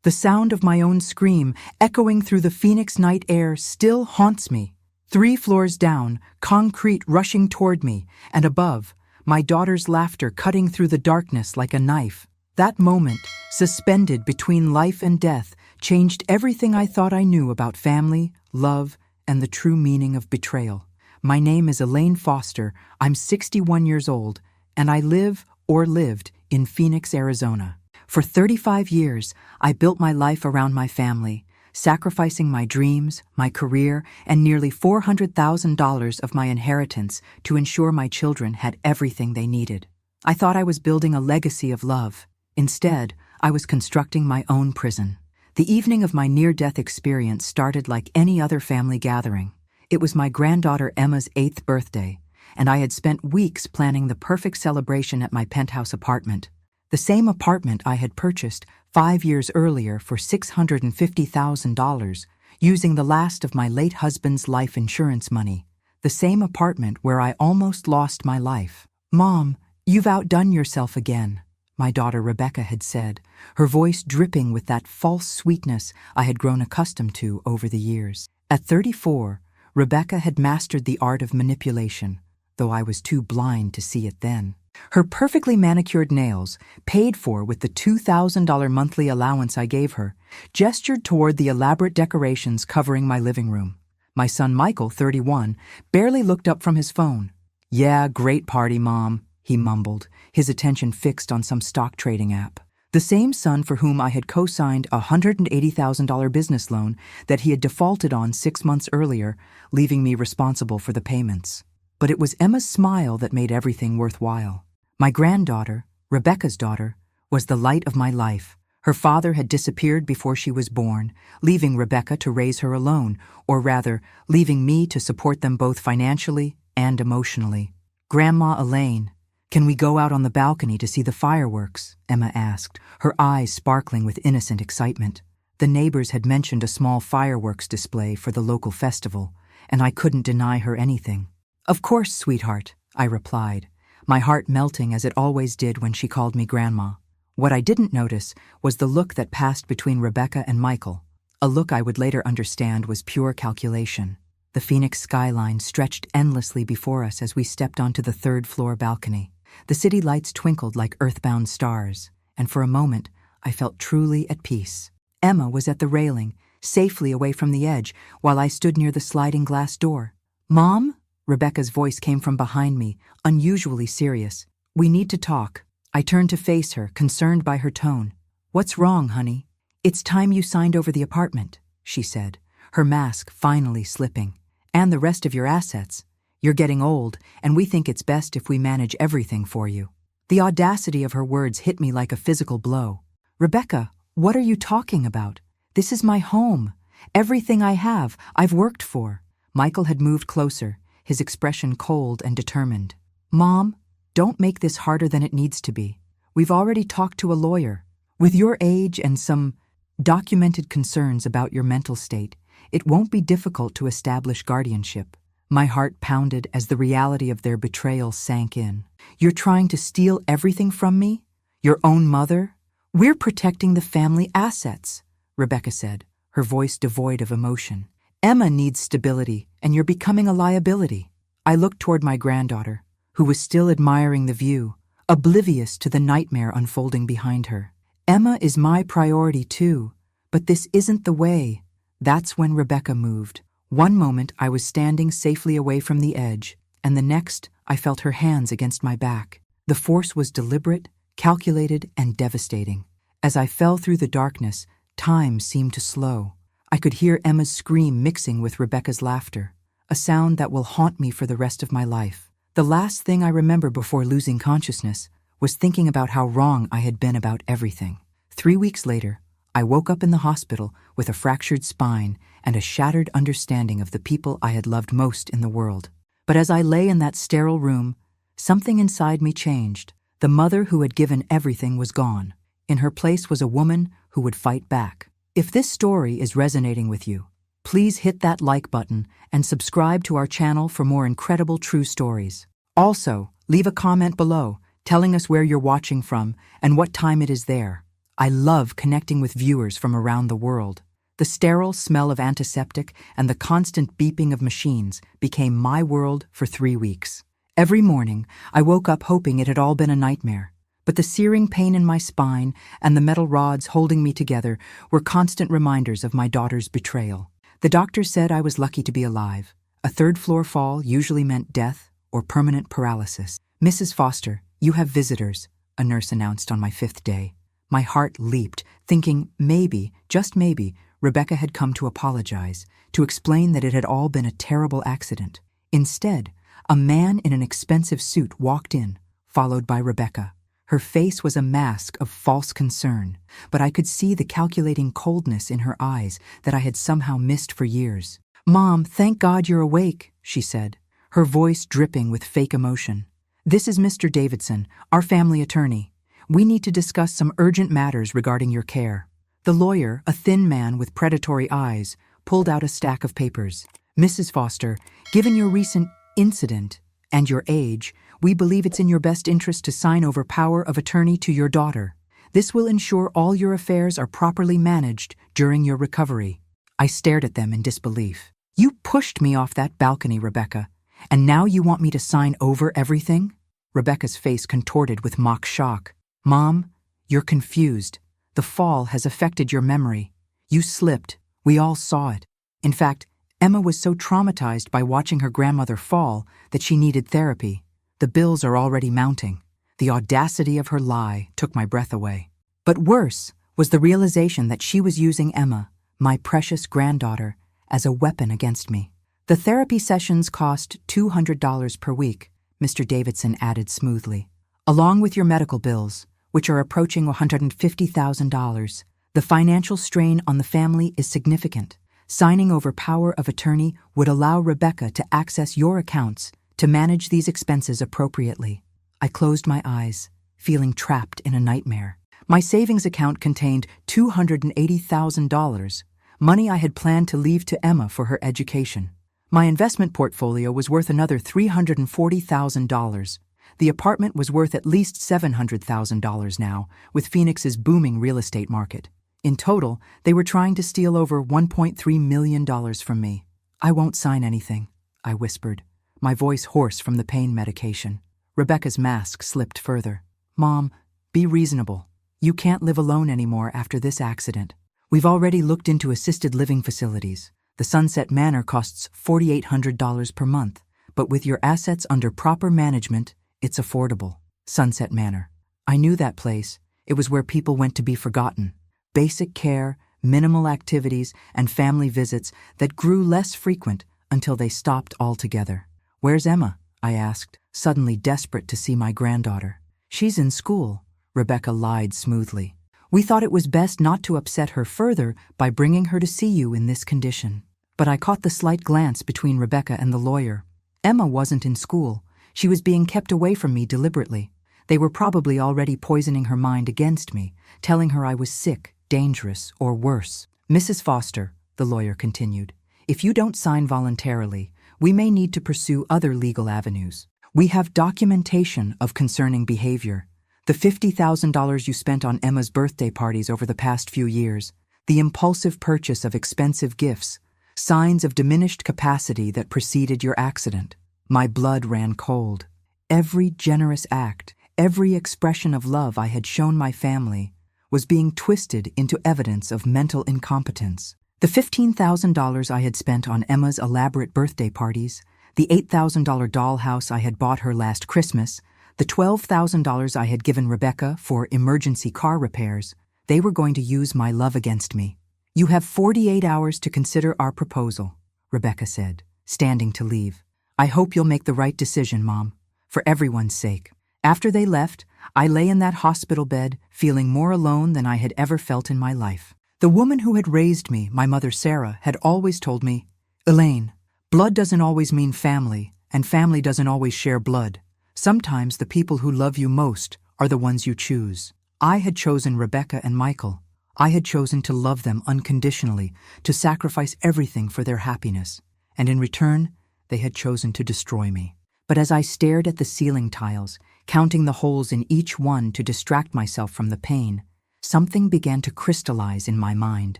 The sound of my own scream, echoing through the Phoenix night air, still haunts me. 3 floors down, concrete rushing toward me, and above, my daughter's laughter cutting through the darkness like a knife. That moment, suspended between life and death, changed everything I thought I knew about family, love, and the true meaning of betrayal. My name is Elaine Foster, I'm 61 years old, and I live, or lived, in Phoenix, Arizona. For 35 years, I built my life around my family, sacrificing my dreams, my career, and nearly $400,000 of my inheritance to ensure my children had everything they needed. I thought I was building a legacy of love. Instead, I was constructing my own prison. The evening of my near-death experience started like any other family gathering. It was my granddaughter Emma's 8th birthday, and I had spent weeks planning the perfect celebration at my penthouse apartment. The same apartment I had purchased 5 years earlier for $650,000, using the last of my late husband's life insurance money. The same apartment where I almost lost my life. "Mom, you've outdone yourself again," my daughter Rebecca had said, her voice dripping with that false sweetness I had grown accustomed to over the years. At 34, Rebecca had mastered the art of manipulation, though I was too blind to see it then. Her perfectly manicured nails, paid for with the $2,000 monthly allowance I gave her, gestured toward the elaborate decorations covering my living room. My son Michael, 31, barely looked up from his phone. "Yeah, great party, Mom," he mumbled, his attention fixed on some stock trading app. The same son for whom I had co-signed a $180,000 business loan that he had defaulted on 6 months earlier, leaving me responsible for the payments. But it was Emma's smile that made everything worthwhile. My granddaughter, Rebecca's daughter, was the light of my life. Her father had disappeared before she was born, leaving Rebecca to raise her alone, or rather, leaving me to support them both financially and emotionally. "Grandma Elaine, can we go out on the balcony to see the fireworks?" Emma asked, her eyes sparkling with innocent excitement. The neighbors had mentioned a small fireworks display for the local festival, and I couldn't deny her anything. "Of course, sweetheart," I replied, my heart melting as it always did when she called me Grandma. What I didn't notice was the look that passed between Rebecca and Michael, a look I would later understand was pure calculation. The Phoenix skyline stretched endlessly before us as we stepped onto the 3rd-floor balcony. The city lights twinkled like earthbound stars, and for a moment I felt truly at peace. Emma was at the railing, safely away from the edge, while I stood near the sliding glass door. "Mom?" Rebecca's voice came from behind me, unusually serious. "We need to talk." I turned to face her, concerned by her tone. "What's wrong, honey?" "It's time you signed over the apartment," she said, her mask finally slipping. "And the rest of your assets. You're getting old, and we think it's best if we manage everything for you." The audacity of her words hit me like a physical blow. "Rebecca, what are you talking about? This is my home. Everything I have, I've worked for." Michael had moved closer, his expression cold and determined. "Mom, don't make this harder than it needs to be. We've already talked to a lawyer. With your age and some documented concerns about your mental state, it won't be difficult to establish guardianship." My heart pounded as the reality of their betrayal sank in. "You're trying to steal everything from me? Your own mother? We're protecting the family assets," Rebecca said, her voice devoid of emotion. "Emma needs stability, and you're becoming a liability." I looked toward my granddaughter, who was still admiring the view, oblivious to the nightmare unfolding behind her. "Emma is my priority too, but this isn't the way." That's when Rebecca moved. One moment I was standing safely away from the edge, and the next I felt her hands against my back. The force was deliberate, calculated, and devastating. As I fell through the darkness, time seemed to slow. I could hear Emma's scream mixing with Rebecca's laughter, a sound that will haunt me for the rest of my life. The last thing I remember before losing consciousness was thinking about how wrong I had been about everything. 3 weeks later, I woke up in the hospital with a fractured spine and a shattered understanding of the people I had loved most in the world. But as I lay in that sterile room, something inside me changed. The mother who had given everything was gone. In her place was a woman who would fight back. If this story is resonating with you, please hit that like button and subscribe to our channel for more incredible true stories. Also, leave a comment below telling us where you're watching from and what time it is there. I love connecting with viewers from around the world. The sterile smell of antiseptic and the constant beeping of machines became my world for 3 weeks. Every morning, I woke up hoping it had all been a nightmare, but the searing pain in my spine and the metal rods holding me together were constant reminders of my daughter's betrayal. The doctor said I was lucky to be alive. A third-floor fall usually meant death or permanent paralysis. "Mrs. Foster, you have visitors," a nurse announced on my 5th day. My heart leaped, thinking maybe, just maybe, Rebecca had come to apologize, to explain that it had all been a terrible accident. Instead, a man in an expensive suit walked in, followed by Rebecca. Her face was a mask of false concern, but I could see the calculating coldness in her eyes that I had somehow missed for years. "Mom, thank God you're awake," she said, her voice dripping with fake emotion. "This is Mr. Davidson, our family attorney. We need to discuss some urgent matters regarding your care." The lawyer, a thin man with predatory eyes, pulled out a stack of papers. "Mrs. Foster, given your recent incident and your age, we believe it's in your best interest to sign over power of attorney to your daughter. This will ensure all your affairs are properly managed during your recovery." I stared at them in disbelief. "You pushed me off that balcony, Rebecca, and now you want me to sign over everything?" Rebecca's face contorted with mock shock. "Mom, you're confused. The fall has affected your memory. You slipped. We all saw it. In fact, Emma was so traumatized by watching her grandmother fall that she needed therapy. The bills are already mounting." The audacity of her lie took my breath away. But worse was the realization that she was using Emma, my precious granddaughter, as a weapon against me. "The therapy sessions cost $200 per week," Mr. Davidson added smoothly, "along with your medical bills, which are approaching $150,000. The financial strain on the family is significant. Signing over power of attorney would allow Rebecca to access your accounts to manage these expenses appropriately." I closed my eyes, feeling trapped in a nightmare. My savings account contained $280,000, money I had planned to leave to Emma for her education. My investment portfolio was worth another $340,000. The apartment was worth at least $700,000 now, with Phoenix's booming real estate market. In total, they were trying to steal over $1.3 million from me. "I won't sign anything," I whispered, my voice hoarse from the pain medication. Rebecca's mask slipped further. "Mom, be reasonable. You can't live alone anymore after this accident. We've already looked into assisted living facilities. The Sunset Manor costs $4,800 per month, but with your assets under proper management, it's affordable." Sunset Manor. I knew that place. It was where people went to be forgotten. Basic care, minimal activities, and family visits that grew less frequent until they stopped altogether. "Where's Emma?" I asked, suddenly desperate to see my granddaughter. "She's in school," Rebecca lied smoothly. "We thought it was best not to upset her further by bringing her to see you in this condition." But I caught the slight glance between Rebecca and the lawyer. Emma wasn't in school. She was being kept away from me deliberately. They were probably already poisoning her mind against me, telling her I was sick, dangerous, or worse. "Mrs. Foster," the lawyer continued, "if you don't sign voluntarily, we may need to pursue other legal avenues. We have documentation of concerning behavior. The $50,000 you spent on Emma's birthday parties over the past few years, the impulsive purchase of expensive gifts, signs of diminished capacity that preceded your accident." My blood ran cold. Every generous act, every expression of love I had shown my family was being twisted into evidence of mental incompetence. The $15,000 I had spent on Emma's elaborate birthday parties, the $8,000 dollhouse I had bought her last Christmas, the $12,000 I had given Rebecca for emergency car repairs, they were going to use my love against me. "You have 48 hours to consider our proposal," Rebecca said, standing to leave. "I hope you'll make the right decision, Mom, for everyone's sake." After they left, I lay in that hospital bed, feeling more alone than I had ever felt in my life. The woman who had raised me, my mother Sarah, had always told me, "Elaine, blood doesn't always mean family, and family doesn't always share blood. Sometimes the people who love you most are the ones you choose." I had chosen Rebecca and Michael. I had chosen to love them unconditionally, to sacrifice everything for their happiness, and in return, they had chosen to destroy me. But as I stared at the ceiling tiles, counting the holes in each one to distract myself from the pain, Something began to crystallize in my mind.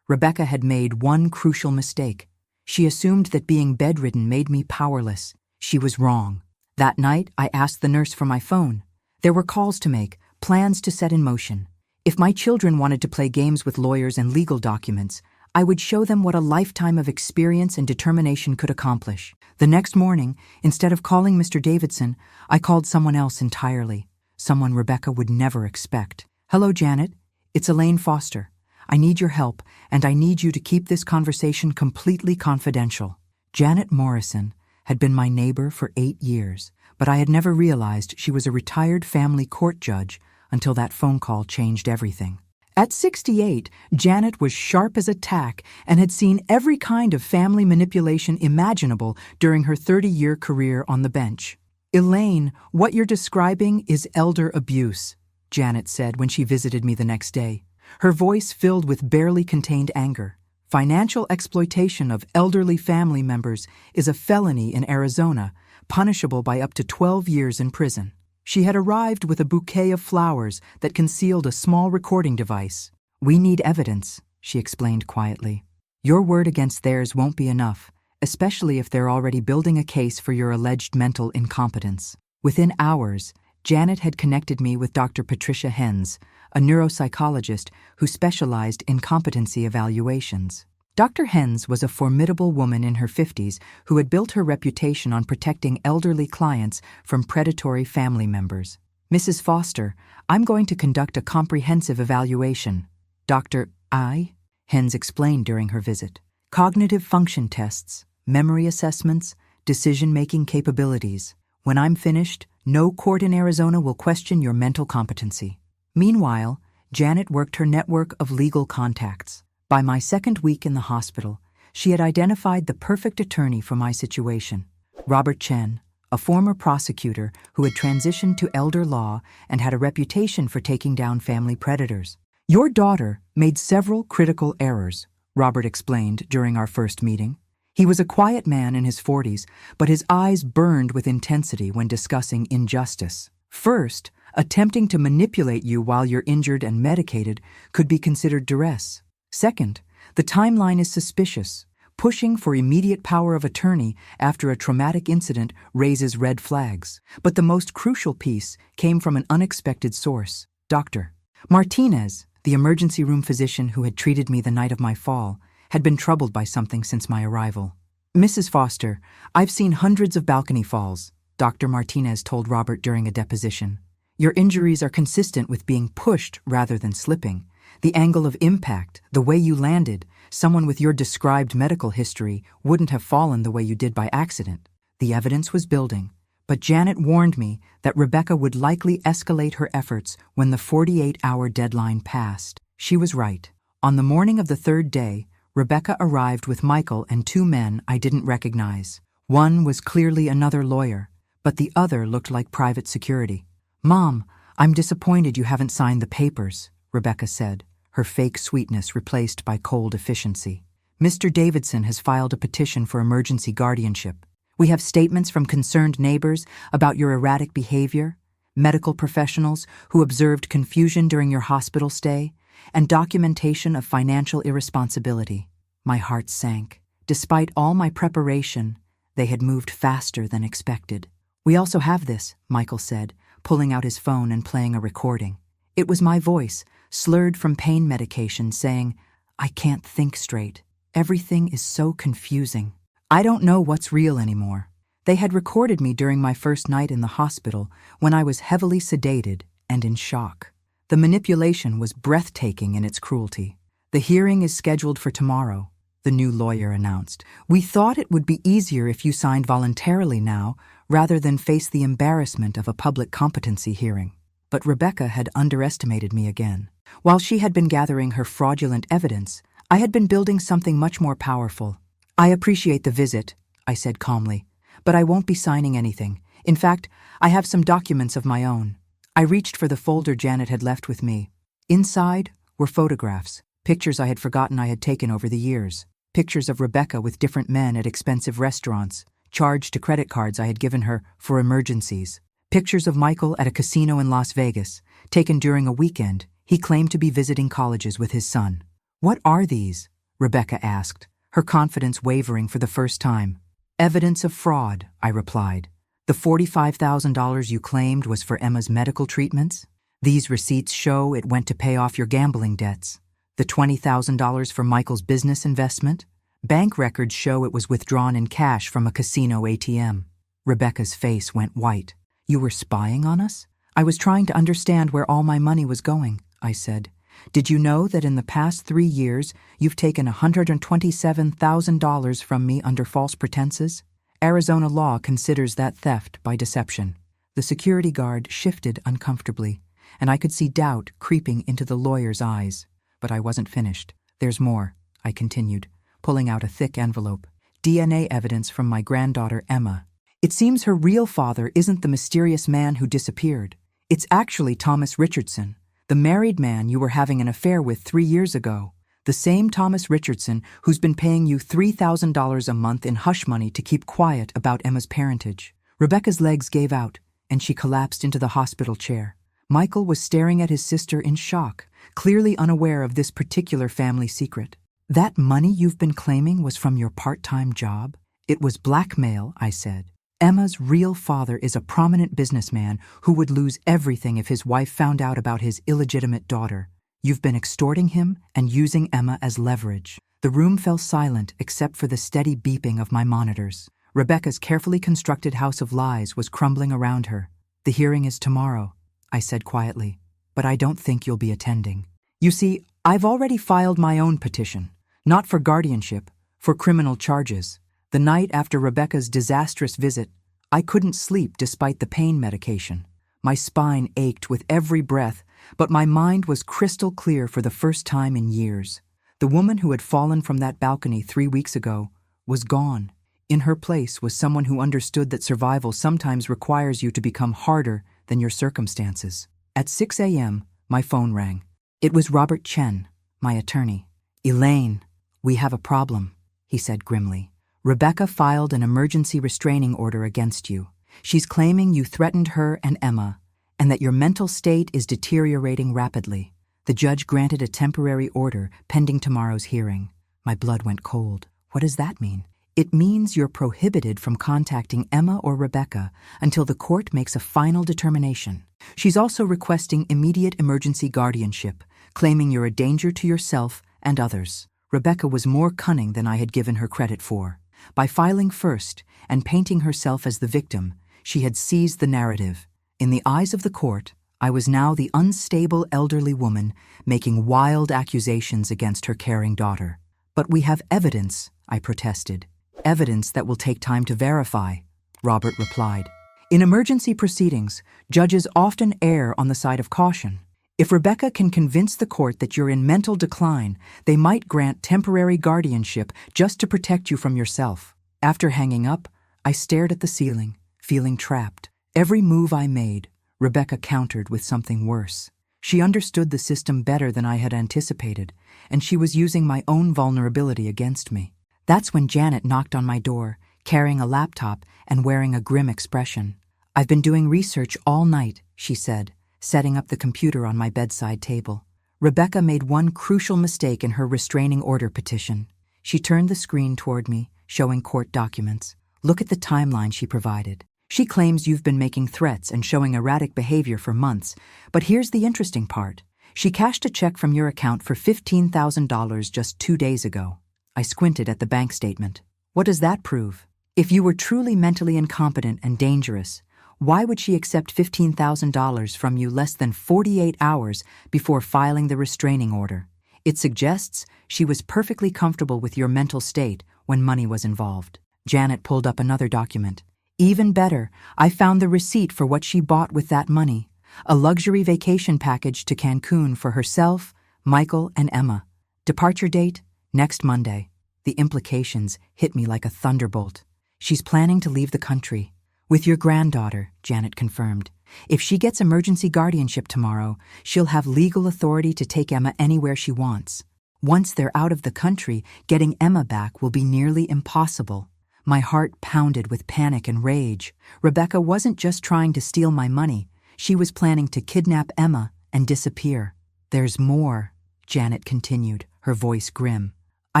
Rebecca had made one crucial mistake. She assumed that being bedridden made me powerless. She was wrong. That night, I asked the nurse for my phone. There were calls to make, plans to set in motion. If my children wanted to play games with lawyers and legal documents, I would show them what a lifetime of experience and determination could accomplish. The next morning, instead of calling Mr. Davidson, I called someone else entirely. Someone Rebecca would never expect. "Hello, Janet. It's Elaine Foster. I need your help, and I need you to keep this conversation completely confidential." Janet Morrison had been my neighbor for 8 years, but I had never realized she was a retired family court judge until that phone call changed everything. At 68, Janet was sharp as a tack and had seen every kind of family manipulation imaginable during her 30-year career on the bench. "Elaine, what you're describing is elder abuse," Janet said when she visited me the next day. Her voice filled with barely contained anger. "Financial exploitation of elderly family members is a felony in Arizona, punishable by up to 12 years in prison." She had arrived with a bouquet of flowers that concealed a small recording device. "We need evidence," she explained quietly. "Your word against theirs won't be enough, especially if they're already building a case for your alleged mental incompetence." Within hours, Janet had connected me with Dr. Patricia Hens, a neuropsychologist who specialized in competency evaluations. Dr. Hens was a formidable woman in her 50s who had built her reputation on protecting elderly clients from predatory family members. "Mrs. Foster, I'm going to conduct a comprehensive evaluation." "Dr. I?" Hens explained during her visit. "Cognitive function tests, memory assessments, decision-making capabilities. When I'm finished, no court in Arizona will question your mental competency." Meanwhile, Janet worked her network of legal contacts. By my second week in the hospital, she had identified the perfect attorney for my situation. Robert Chen, a former prosecutor who had transitioned to elder law and had a reputation for taking down family predators. "Your daughter made several critical errors," Robert explained during our first meeting. He was a quiet man in his 40s, but his eyes burned with intensity when discussing injustice. "First, attempting to manipulate you while you're injured and medicated could be considered duress. Second, the timeline is suspicious. Pushing for immediate power of attorney after a traumatic incident raises red flags. But the most crucial piece came from an unexpected source. Dr. Martinez, the emergency room physician who had treated me the night of my fall, had been troubled by something since my arrival. "Mrs. Foster, I've seen hundreds of balcony falls," Dr. Martinez told Robert during a deposition. "Your injuries are consistent with being pushed rather than slipping. The angle of impact, the way you landed, someone with your described medical history wouldn't have fallen the way you did by accident." The evidence was building, but Janet warned me that Rebecca would likely escalate her efforts when the 48-hour deadline passed. She was right. On the morning of the third day, Rebecca arrived with Michael and 2 men I didn't recognize. One was clearly another lawyer, but the other looked like private security. "Mom, I'm disappointed you haven't signed the papers," Rebecca said, her fake sweetness replaced by cold efficiency. "Mr. Davidson has filed a petition for emergency guardianship. We have statements from concerned neighbors about your erratic behavior, medical professionals who observed confusion during your hospital stay, and documentation of financial irresponsibility." My heart sank. Despite all my preparation, they had moved faster than expected. "We also have this," Michael said, pulling out his phone and playing a recording. It was my voice, slurred from pain medication, saying, "I can't think straight. Everything is so confusing. I don't know what's real anymore." They had recorded me during my first night in the hospital when I was heavily sedated and in shock. The manipulation was breathtaking in its cruelty. "The hearing is scheduled for tomorrow," the new lawyer announced. "We thought it would be easier if you signed voluntarily now, rather than face the embarrassment of a public competency hearing." But Rebecca had underestimated me again. While she had been gathering her fraudulent evidence, I had been building something much more powerful. "I appreciate the visit," I said calmly, "but I won't be signing anything. In fact, I have some documents of my own." I reached for the folder Janet had left with me. Inside were photographs, pictures I had forgotten I had taken over the years. Pictures of Rebecca with different men at expensive restaurants, charged to credit cards I had given her for emergencies. Pictures of Michael at a casino in Las Vegas, taken during a weekend He claimed to be visiting colleges with his son. What are these? Rebecca asked, her confidence wavering for the first time. Evidence of fraud, I replied. The $45,000 you claimed was for Emma's medical treatments? These receipts show it went to pay off your gambling debts. The $20,000 for Michael's business investment? Bank records show it was withdrawn in cash from a casino ATM. Rebecca's face went white. You were spying on us? I was trying to understand where all my money was going, I said. Did you know that in the past 3 years, you've taken $127,000 from me under false pretenses? Arizona law considers that theft by deception. The security guard shifted uncomfortably, and I could see doubt creeping into the lawyer's eyes. But I wasn't finished. There's more, I continued, pulling out a thick envelope. DNA evidence from my granddaughter Emma. It seems her real father isn't the mysterious man who disappeared. It's actually Thomas Richardson, the married man you were having an affair with 3 years ago. The same Thomas Richardson who's been paying you $3,000 a month in hush money to keep quiet about Emma's parentage. Rebecca's legs gave out, and she collapsed into the hospital chair. Michael was staring at his sister in shock, clearly unaware of this particular family secret. That money you've been claiming was from your part-time job? It was blackmail, I said. Emma's real father is a prominent businessman who would lose everything if his wife found out about his illegitimate daughter. You've been extorting him and using Emma as leverage. The room fell silent except for the steady beeping of my monitors. Rebecca's carefully constructed house of lies was crumbling around her. The hearing is tomorrow, I said quietly, but I don't think you'll be attending. You see, I've already filed my own petition, not for guardianship, for criminal charges. The night after Rebecca's disastrous visit, I couldn't sleep despite the pain medication. My spine ached with every breath, but my mind was crystal clear for the first time in years. The woman who had fallen from that balcony 3 weeks ago was gone. In her place was someone who understood that survival sometimes requires you to become harder than your circumstances. At 6 a.m., my phone rang. It was Robert Chen, my attorney. Elaine, we have a problem, he said grimly. Rebecca filed an emergency restraining order against you. She's claiming you threatened her and Emma, and that your mental state is deteriorating rapidly. The judge granted a temporary order pending tomorrow's hearing. My blood went cold. What does that mean? It means you're prohibited from contacting Emma or Rebecca until the court makes a final determination. She's also requesting immediate emergency guardianship, claiming you're a danger to yourself and others. Rebecca was more cunning than I had given her credit for. By filing first and painting herself as the victim, she had seized the narrative. In the eyes of the court, I was now the unstable elderly woman making wild accusations against her caring daughter. But we have evidence, I protested. Evidence that will take time to verify, Robert replied. In emergency proceedings, judges often err on the side of caution. If Rebecca can convince the court that you're in mental decline, they might grant temporary guardianship just to protect you from yourself. After hanging up, I stared at the ceiling, feeling trapped. Every move I made, Rebecca countered with something worse. She understood the system better than I had anticipated, and she was using my own vulnerability against me. That's when Janet knocked on my door, carrying a laptop and wearing a grim expression. I've been doing research all night, she said, setting up the computer on my bedside table. Rebecca made one crucial mistake in her restraining order petition. She turned the screen toward me, showing court documents. Look at the timeline she provided. She claims you've been making threats and showing erratic behavior for months, but here's the interesting part. She cashed a check from your account for $15,000 just 2 days ago. I squinted at the bank statement. What does that prove? If you were truly mentally incompetent and dangerous, why would she accept $15,000 from you less than 48 hours before filing the restraining order? It suggests she was perfectly comfortable with your mental state when money was involved. Janet pulled up another document. Even better, I found the receipt for what she bought with that money, a luxury vacation package to Cancun for herself, Michael, and Emma. Departure date, next Monday. The implications hit me like a thunderbolt. She's planning to leave the country. With your granddaughter, Janet confirmed. If she gets emergency guardianship tomorrow, she'll have legal authority to take Emma anywhere she wants. Once they're out of the country, getting Emma back will be nearly impossible. My heart pounded with panic and rage. Rebecca wasn't just trying to steal my money. She was planning to kidnap Emma and disappear. There's more, Janet continued, her voice grim. I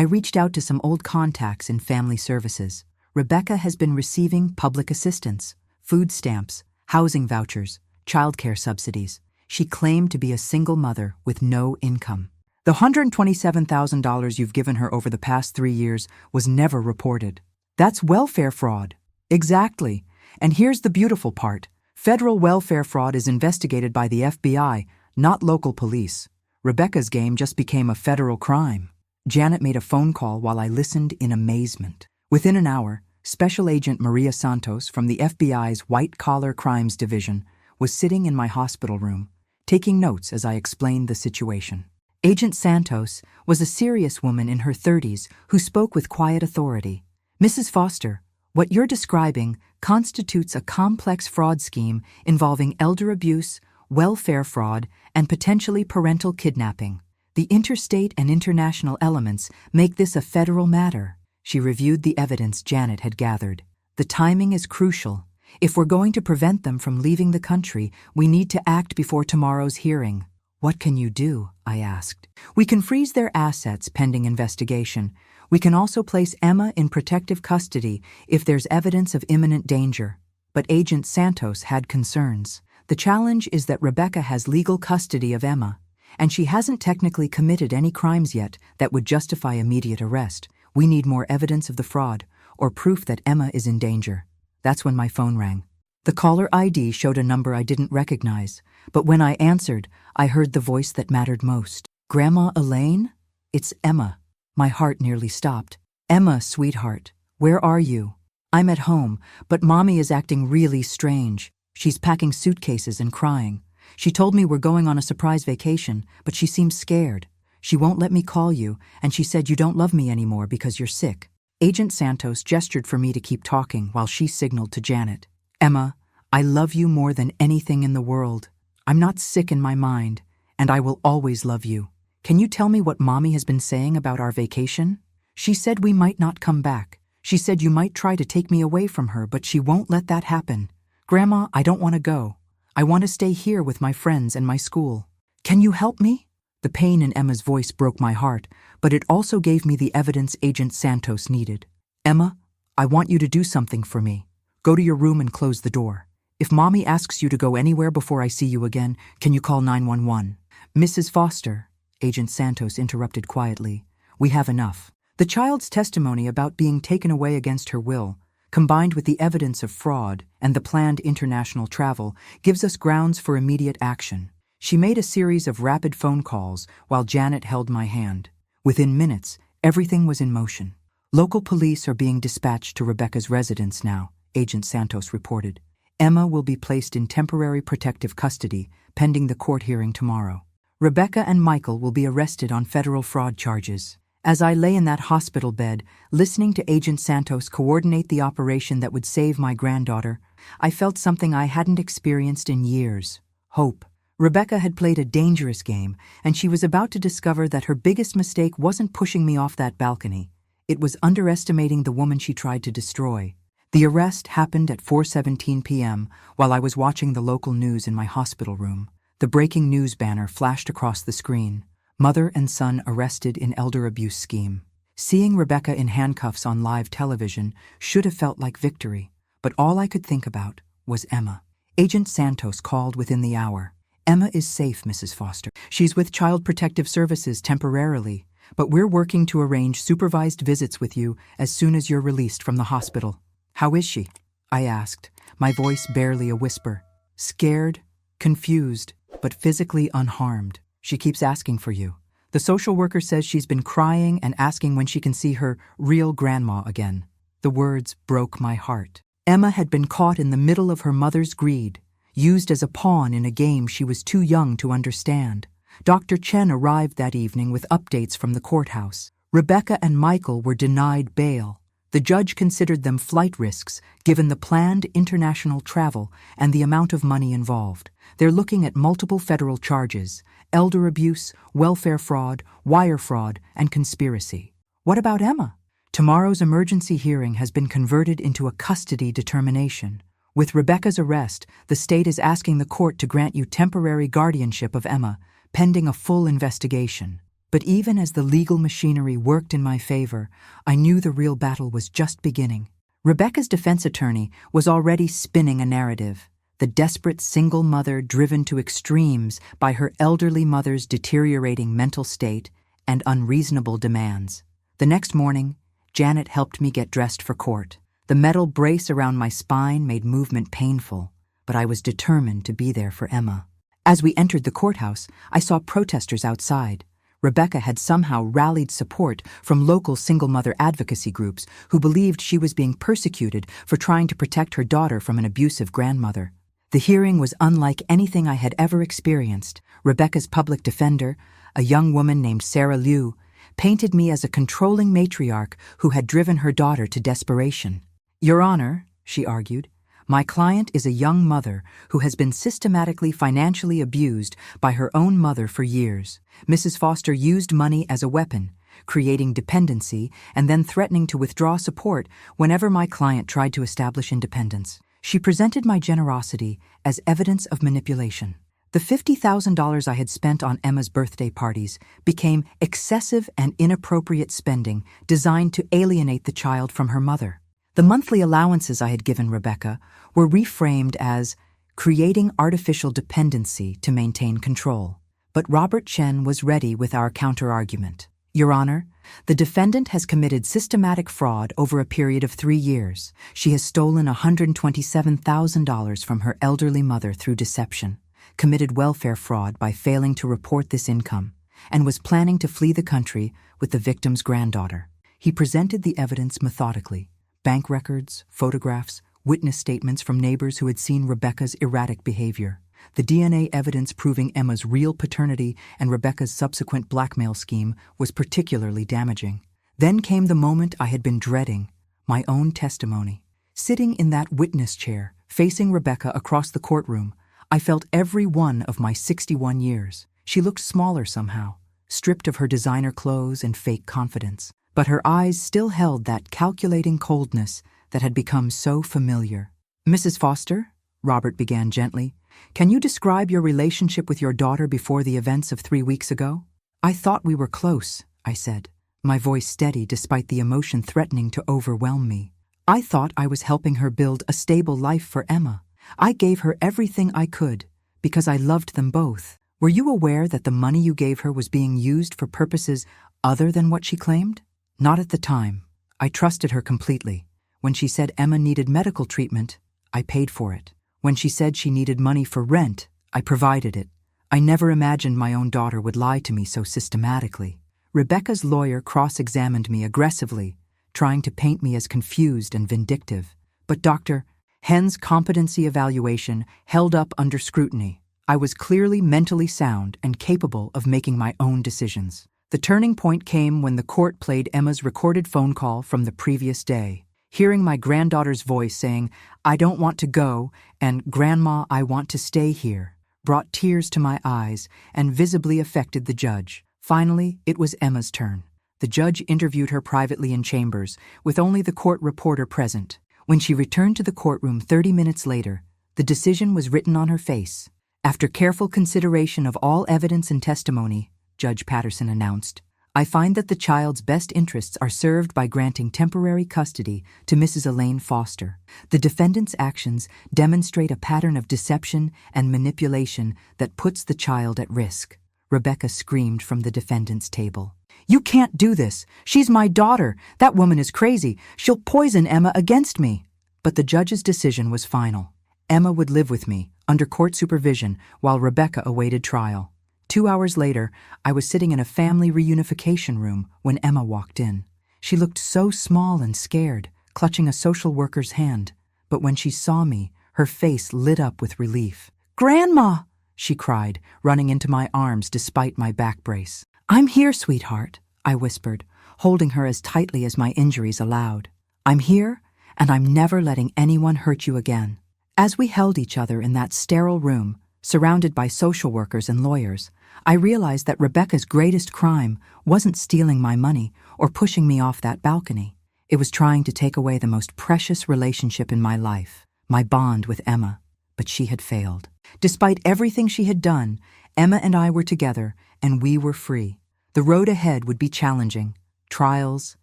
reached out to some old contacts in family services. Rebecca has been receiving public assistance, food stamps, housing vouchers, childcare subsidies. She claimed to be a single mother with no income. The $127,000 you've given her over the past 3 years was never reported. That's welfare fraud. Exactly. And here's the beautiful part. Federal welfare fraud is investigated by the FBI, not local police. Rebecca's game just became a federal crime. Janet made a phone call while I listened in amazement. Within an hour, Special Agent Maria Santos from the FBI's White Collar Crimes Division was sitting in my hospital room, taking notes as I explained the situation. Agent Santos was a serious woman in her 30s who spoke with quiet authority. Mrs. Foster, what you're describing constitutes a complex fraud scheme involving elder abuse, welfare fraud, and potentially parental kidnapping. The interstate and international elements make this a federal matter. She reviewed the evidence Janet had gathered. The timing is crucial. If we're going to prevent them from leaving the country, we need to act before tomorrow's hearing. What can you do? I asked. We can freeze their assets pending investigation. We can also place Emma in protective custody if there's evidence of imminent danger. But Agent Santos had concerns. The challenge is that Rebecca has legal custody of Emma, and she hasn't technically committed any crimes yet that would justify immediate arrest. We need more evidence of the fraud, or proof that Emma is in danger. That's when my phone rang. The caller ID showed a number I didn't recognize, but when I answered, I heard the voice that mattered most. Grandma Elaine? It's Emma. My heart nearly stopped. Emma, sweetheart, where are you? I'm at home, but Mommy is acting really strange. She's packing suitcases and crying. She told me we're going on a surprise vacation, but she seems scared. She won't let me call you, and she said you don't love me anymore because you're sick. Agent Santos gestured for me to keep talking while she signaled to Janet. Emma, I love you more than anything in the world. I'm not sick in my mind, and I will always love you. Can you tell me what Mommy has been saying about our vacation? She said we might not come back. She said you might try to take me away from her, but she won't let that happen. Grandma, I don't want to go. I want to stay here with my friends and my school. Can you help me? The pain in Emma's voice broke my heart, but it also gave me the evidence Agent Santos needed. Emma, I want you to do something for me. Go to your room and close the door. If Mommy asks you to go anywhere before I see you again, can you call 911? Mrs. Foster, Agent Santos interrupted quietly, we have enough. The child's testimony about being taken away against her will, combined with the evidence of fraud and the planned international travel, gives us grounds for immediate action. She made a series of rapid phone calls while Janet held my hand. Within minutes, everything was in motion. Local police are being dispatched to Rebecca's residence now, Agent Santos reported. Emma will be placed in temporary protective custody pending the court hearing tomorrow. Rebecca and Michael will be arrested on federal fraud charges. As I lay in that hospital bed, listening to Agent Santos coordinate the operation that would save my granddaughter, I felt something I hadn't experienced in years: hope. Rebecca had played a dangerous game, and she was about to discover that her biggest mistake wasn't pushing me off that balcony. It was underestimating the woman she tried to destroy. The arrest happened at 4:17 p.m. while I was watching the local news in my hospital room. The breaking news banner flashed across the screen. Mother and son arrested in elder abuse scheme. Seeing Rebecca in handcuffs on live television should have felt like victory, but all I could think about was Emma. Agent Santos called within the hour. Emma is safe, Mrs. Foster. She's with Child Protective Services temporarily, but we're working to arrange supervised visits with you as soon as you're released from the hospital. How is she? I asked, my voice barely a whisper. Scared, confused, but physically unharmed. She keeps asking for you. The social worker says she's been crying and asking when she can see her real grandma again. The words broke my heart. Emma had been caught in the middle of her mother's greed, used as a pawn in a game she was too young to understand. Dr. Chen arrived that evening with updates from the courthouse. Rebecca and Michael were denied bail. The judge considered them flight risks given the planned international travel and the amount of money involved. They're looking at multiple federal charges: elder abuse, welfare fraud, wire fraud, and conspiracy. What about Emma? Tomorrow's emergency hearing has been converted into a custody determination. With Rebecca's arrest, the state is asking the court to grant you temporary guardianship of Emma, pending a full investigation. But even as the legal machinery worked in my favor, I knew the real battle was just beginning. Rebecca's defense attorney was already spinning a narrative. The desperate single mother driven to extremes by her elderly mother's deteriorating mental state and unreasonable demands. The next morning, Janet helped me get dressed for court. The metal brace around my spine made movement painful, but I was determined to be there for Emma. As we entered the courthouse, I saw protesters outside. Rebecca had somehow rallied support from local single-mother advocacy groups who believed she was being persecuted for trying to protect her daughter from an abusive grandmother. The hearing was unlike anything I had ever experienced. Rebecca's public defender, a young woman named Sarah Liu, painted me as a controlling matriarch who had driven her daughter to desperation. "Your Honor," she argued, "my client is a young mother who has been systematically financially abused by her own mother for years. Mrs. Foster used money as a weapon, creating dependency and then threatening to withdraw support whenever my client tried to establish independence. She presented my generosity as evidence of manipulation. The $50,000 I had spent on Emma's birthday parties became excessive and inappropriate spending designed to alienate the child from her mother. The monthly allowances I had given Rebecca were reframed as creating artificial dependency to maintain control. But Robert Chen was ready with our counter-argument. Your Honor, the defendant has committed systematic fraud over a period of 3 years. She has stolen $127,000 from her elderly mother through deception, committed welfare fraud by failing to report this income, and was planning to flee the country with the victim's granddaughter. He presented the evidence methodically: bank records, photographs, witness statements from neighbors who had seen Rebecca's erratic behavior, the DNA evidence proving Emma's real paternity and Rebecca's subsequent blackmail scheme was particularly damaging. Then came the moment I had been dreading, my own testimony. Sitting in that witness chair, facing Rebecca across the courtroom, I felt every one of my 61 years. She looked smaller somehow, stripped of her designer clothes and fake confidence, but her eyes still held that calculating coldness that had become so familiar. "Mrs. Foster," Robert began gently, "can you describe your relationship with your daughter before the events of 3 weeks ago?" "I thought we were close," I said, my voice steady despite the emotion threatening to overwhelm me. "I thought I was helping her build a stable life for Emma. I gave her everything I could because I loved them both. Were you aware that the money you gave her was being used for purposes other than what she claimed?" "Not at the time. I trusted her completely. When she said Emma needed medical treatment, I paid for it. When she said she needed money for rent, I provided it. I never imagined my own daughter would lie to me so systematically." Rebecca's lawyer cross-examined me aggressively, trying to paint me as confused and vindictive. But Dr. Hen's competency evaluation held up under scrutiny. I was clearly mentally sound and capable of making my own decisions. The turning point came when the court played Emma's recorded phone call from the previous day. Hearing my granddaughter's voice saying, "I don't want to go," and "Grandma, I want to stay here," brought tears to my eyes and visibly affected the judge. Finally, it was Emma's turn. The judge interviewed her privately in chambers, with only the court reporter present. When she returned to the courtroom 30 minutes later, the decision was written on her face. "After careful consideration of all evidence and testimony," Judge Patterson announced, "I find that the child's best interests are served by granting temporary custody to Mrs. Elaine Foster. The defendant's actions demonstrate a pattern of deception and manipulation that puts the child at risk." Rebecca screamed from the defendant's table. "You can't do this. She's my daughter. That woman is crazy. She'll poison Emma against me." But the judge's decision was final. Emma would live with me, under court supervision, while Rebecca awaited trial. 2 hours later, I was sitting in a family reunification room when Emma walked in. She looked so small and scared, clutching a social worker's hand. But when she saw me, her face lit up with relief. "Grandma!" she cried, running into my arms despite my back brace. "I'm here, sweetheart," I whispered, holding her as tightly as my injuries allowed. "I'm here, and I'm never letting anyone hurt you again." As we held each other in that sterile room, surrounded by social workers and lawyers, I realized that Rebecca's greatest crime wasn't stealing my money or pushing me off that balcony. It was trying to take away the most precious relationship in my life, my bond with Emma. But she had failed. Despite everything she had done, Emma and I were together, and we were free. The road ahead would be challenging. Trials,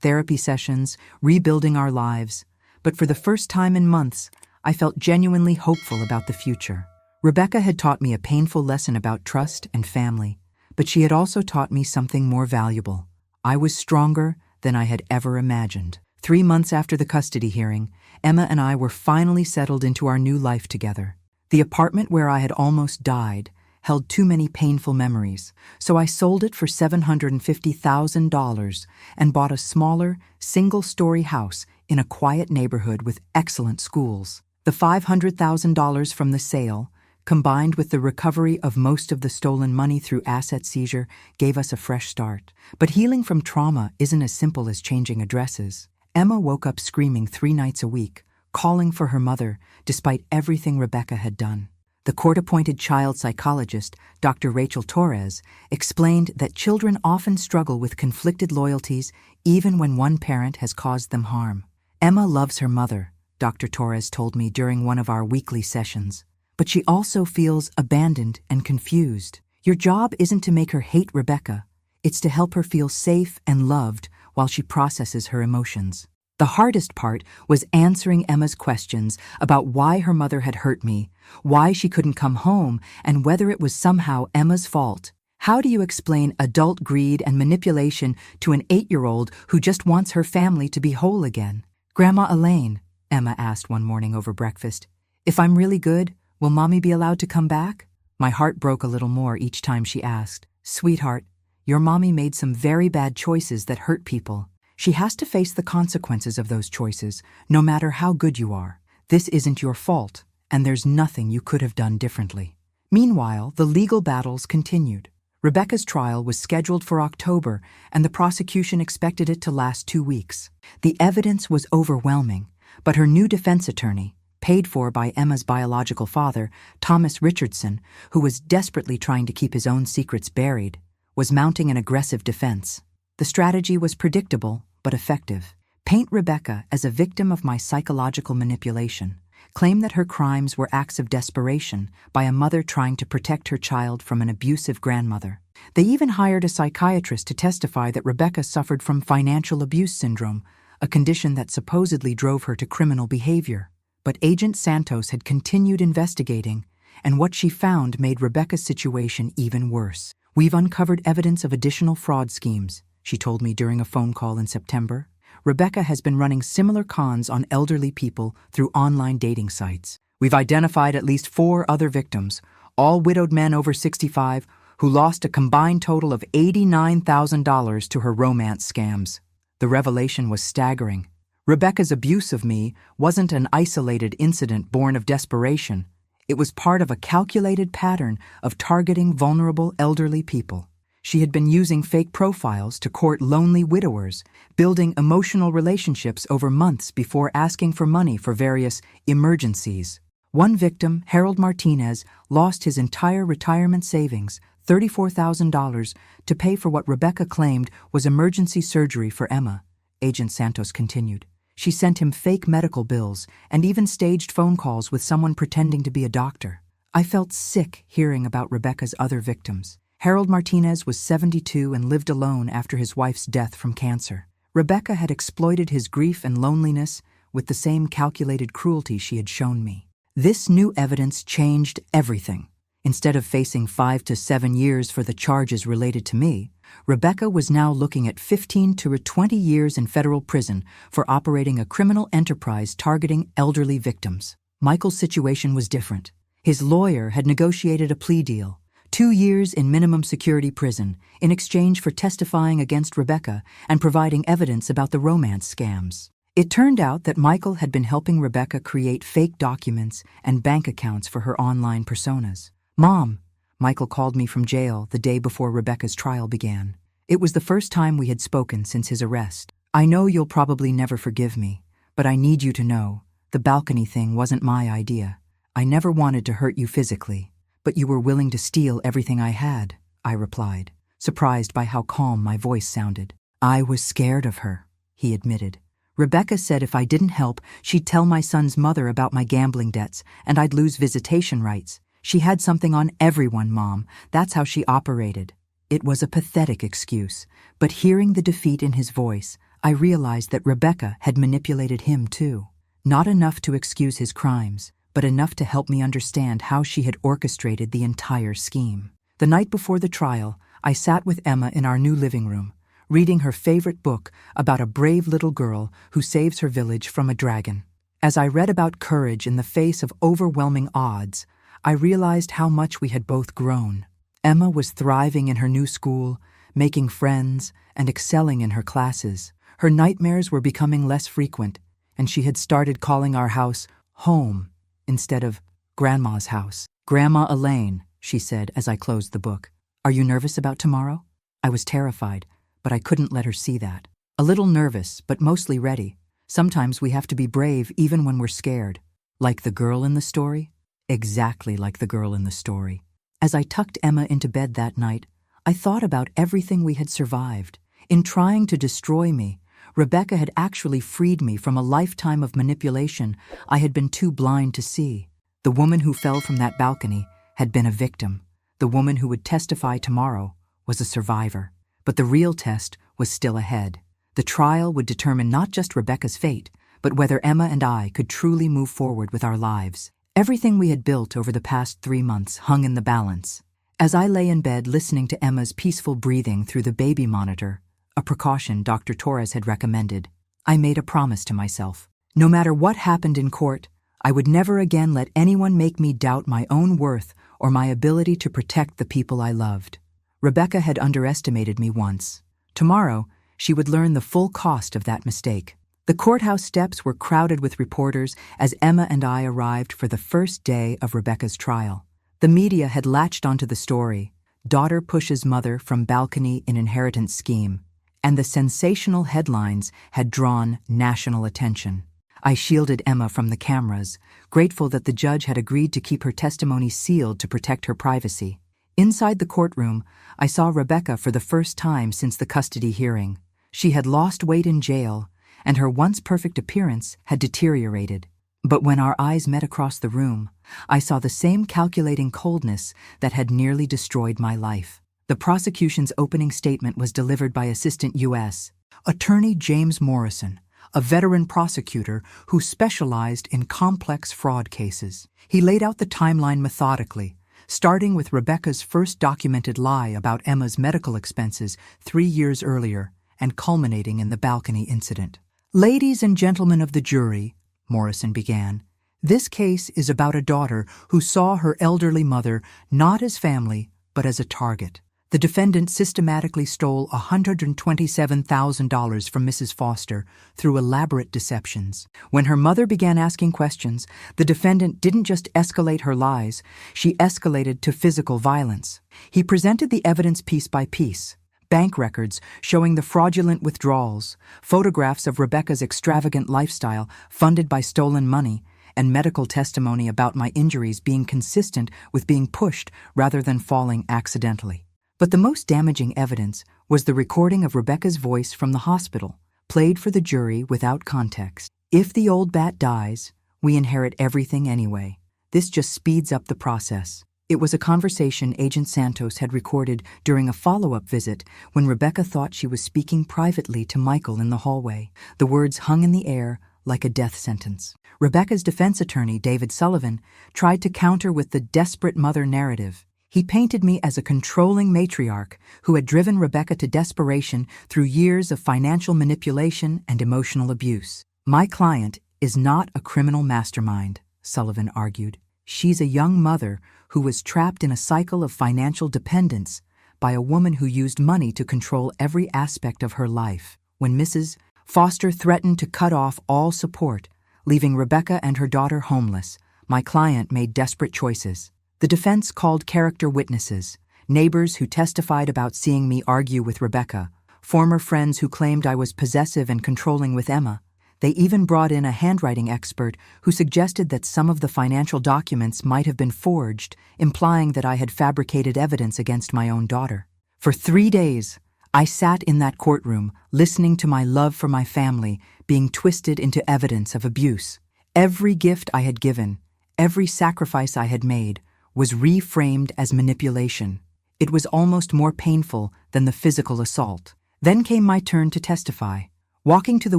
therapy sessions, rebuilding our lives. But for the first time in months, I felt genuinely hopeful about the future. Rebecca had taught me a painful lesson about trust and family, but she had also taught me something more valuable. I was stronger than I had ever imagined. 3 months after the custody hearing, Emma and I were finally settled into our new life together. The apartment where I had almost died held too many painful memories, so I sold it for $750,000 and bought a smaller, single-story house in a quiet neighborhood with excellent schools. The $500,000 from the sale, combined with the recovery of most of the stolen money through asset seizure, gave us a fresh start. But healing from trauma isn't as simple as changing addresses. Emma woke up screaming 3 nights a week, calling for her mother, despite everything Rebecca had done. The court-appointed child psychologist, Dr. Rachel Torres, explained that children often struggle with conflicted loyalties even when one parent has caused them harm. Emma loves her mother, Dr. Torres told me during one of our weekly sessions, but she also feels abandoned and confused. Your job isn't to make her hate Rebecca, it's to help her feel safe and loved while she processes her emotions. The hardest part was answering Emma's questions about why her mother had hurt me, why she couldn't come home, and whether it was somehow Emma's fault. How do you explain adult greed and manipulation to an 8-year-old who just wants her family to be whole again? Grandma Elaine, Emma asked one morning over breakfast, if I'm really good, will Mommy be allowed to come back? My heart broke a little more each time she asked. Sweetheart, your mommy made some very bad choices that hurt people. She has to face the consequences of those choices, no matter how good you are. This isn't your fault, and there's nothing you could have done differently. Meanwhile, the legal battles continued. Rebecca's trial was scheduled for October, and the prosecution expected it to last 2 weeks. The evidence was overwhelming, but her new defense attorney, paid for by Emma's biological father, Thomas Richardson, who was desperately trying to keep his own secrets buried, was mounting an aggressive defense. The strategy was predictable, but effective. Paint Rebecca as a victim of my psychological manipulation. Claim that her crimes were acts of desperation by a mother trying to protect her child from an abusive grandmother. They even hired a psychiatrist to testify that Rebecca suffered from financial abuse syndrome, a condition that supposedly drove her to criminal behavior. But Agent Santos had continued investigating, and what she found made Rebecca's situation even worse. We've uncovered evidence of additional fraud schemes, she told me during a phone call in September. Rebecca has been running similar cons on elderly people through online dating sites. We've identified at least 4 other victims, all widowed men over 65, who lost a combined total of $89,000 to her romance scams. The revelation was staggering. Rebecca's abuse of me wasn't an isolated incident born of desperation. It was part of a calculated pattern of targeting vulnerable elderly people. She had been using fake profiles to court lonely widowers, building emotional relationships over months before asking for money for various emergencies. One victim, Harold Martinez, lost his entire retirement savings, $34,000, to pay for what Rebecca claimed was emergency surgery for Emma. Agent Santos continued. She sent him fake medical bills and even staged phone calls with someone pretending to be a doctor. I felt sick hearing about Rebecca's other victims. Harold Martinez was 72 and lived alone after his wife's death from cancer. Rebecca had exploited his grief and loneliness with the same calculated cruelty she had shown me. This new evidence changed everything. Instead of facing 5 to 7 years for the charges related to me, Rebecca was now looking at 15 to 20 years in federal prison for operating a criminal enterprise targeting elderly victims. Michael's situation was different. His lawyer had negotiated a plea deal, 2 years in minimum security prison, in exchange for testifying against Rebecca and providing evidence about the romance scams. It turned out that Michael had been helping Rebecca create fake documents and bank accounts for her online personas. Mom, Michael called me from jail the day before Rebecca's trial began. It was the first time we had spoken since his arrest. I know you'll probably never forgive me, but I need you to know, the balcony thing wasn't my idea. I never wanted to hurt you physically, but you were willing to steal everything I had, I replied, surprised by how calm my voice sounded. I was scared of her, he admitted. Rebecca said if I didn't help, she'd tell my son's mother about my gambling debts, and I'd lose visitation rights. She had something on everyone, Mom. That's how she operated. It was a pathetic excuse, but hearing the defeat in his voice, I realized that Rebecca had manipulated him too. Not enough to excuse his crimes, but enough to help me understand how she had orchestrated the entire scheme. The night before the trial, I sat with Emma in our new living room, reading her favorite book about a brave little girl who saves her village from a dragon. As I read about courage in the face of overwhelming odds, I realized how much we had both grown. Emma was thriving in her new school, making friends, and excelling in her classes. Her nightmares were becoming less frequent, and she had started calling our house home instead of Grandma's house. "Grandma Elaine," she said as I closed the book, "are you nervous about tomorrow?" I was terrified, but I couldn't let her see that. A little nervous, but mostly ready. Sometimes we have to be brave even when we're scared. Like the girl in the story? Exactly like the girl in the story. As I tucked Emma into bed that night, I thought about everything we had survived. In trying to destroy me, Rebecca had actually freed me from a lifetime of manipulation I had been too blind to see. The woman who fell from that balcony had been a victim. The woman who would testify tomorrow was a survivor. But the real test was still ahead. The trial would determine not just Rebecca's fate, but whether Emma and I could truly move forward with our lives. Everything we had built over the past 3 months hung in the balance. As I lay in bed listening to Emma's peaceful breathing through the baby monitor, a precaution Dr. Torres had recommended, I made a promise to myself. No matter what happened in court, I would never again let anyone make me doubt my own worth or my ability to protect the people I loved. Rebecca had underestimated me once. Tomorrow, she would learn the full cost of that mistake. The courthouse steps were crowded with reporters as Emma and I arrived for the first day of Rebecca's trial. The media had latched onto the story, "Daughter pushes mother from balcony in inheritance scheme," and the sensational headlines had drawn national attention. I shielded Emma from the cameras, grateful that the judge had agreed to keep her testimony sealed to protect her privacy. Inside the courtroom, I saw Rebecca for the first time since the custody hearing. She had lost weight in jail, and her once perfect appearance had deteriorated. But when our eyes met across the room, I saw the same calculating coldness that had nearly destroyed my life. The prosecution's opening statement was delivered by Assistant U.S. Attorney James Morrison, a veteran prosecutor who specialized in complex fraud cases. He laid out the timeline methodically, starting with Rebecca's first documented lie about Emma's medical expenses 3 years earlier and culminating in the balcony incident. "Ladies and gentlemen of the jury," Morrison began, "this case is about a daughter who saw her elderly mother not as family, but as a target. The defendant systematically stole $127,000 from Mrs. Foster through elaborate deceptions. When her mother began asking questions, the defendant didn't just escalate her lies, she escalated to physical violence. He presented the evidence piece by piece. Bank records showing the fraudulent withdrawals, photographs of Rebecca's extravagant lifestyle funded by stolen money, and medical testimony about my injuries being consistent with being pushed rather than falling accidentally. But the most damaging evidence was the recording of Rebecca's voice from the hospital, played for the jury without context. "If the old bat dies, we inherit everything anyway. This just speeds up the process." It was a conversation Agent Santos had recorded during a follow-up visit when Rebecca thought she was speaking privately to Michael in the hallway. The words hung in the air like a death sentence. Rebecca's defense attorney, David Sullivan, tried to counter with the desperate mother narrative. He painted me as a controlling matriarch who had driven Rebecca to desperation through years of financial manipulation and emotional abuse. "My client is not a criminal mastermind," Sullivan argued. "She's a young mother who was trapped in a cycle of financial dependence by a woman who used money to control every aspect of her life. When Mrs. Foster threatened to cut off all support, leaving Rebecca and her daughter homeless, my client made desperate choices. The defense called character witnesses, neighbors who testified about seeing me argue with Rebecca, former friends who claimed I was possessive and controlling with Emma. They even brought in a handwriting expert who suggested that some of the financial documents might have been forged, implying that I had fabricated evidence against my own daughter. For 3 days, I sat in that courtroom, listening to my love for my family being twisted into evidence of abuse. Every gift I had given, every sacrifice I had made, was reframed as manipulation. It was almost more painful than the physical assault. Then came my turn to testify. Walking to the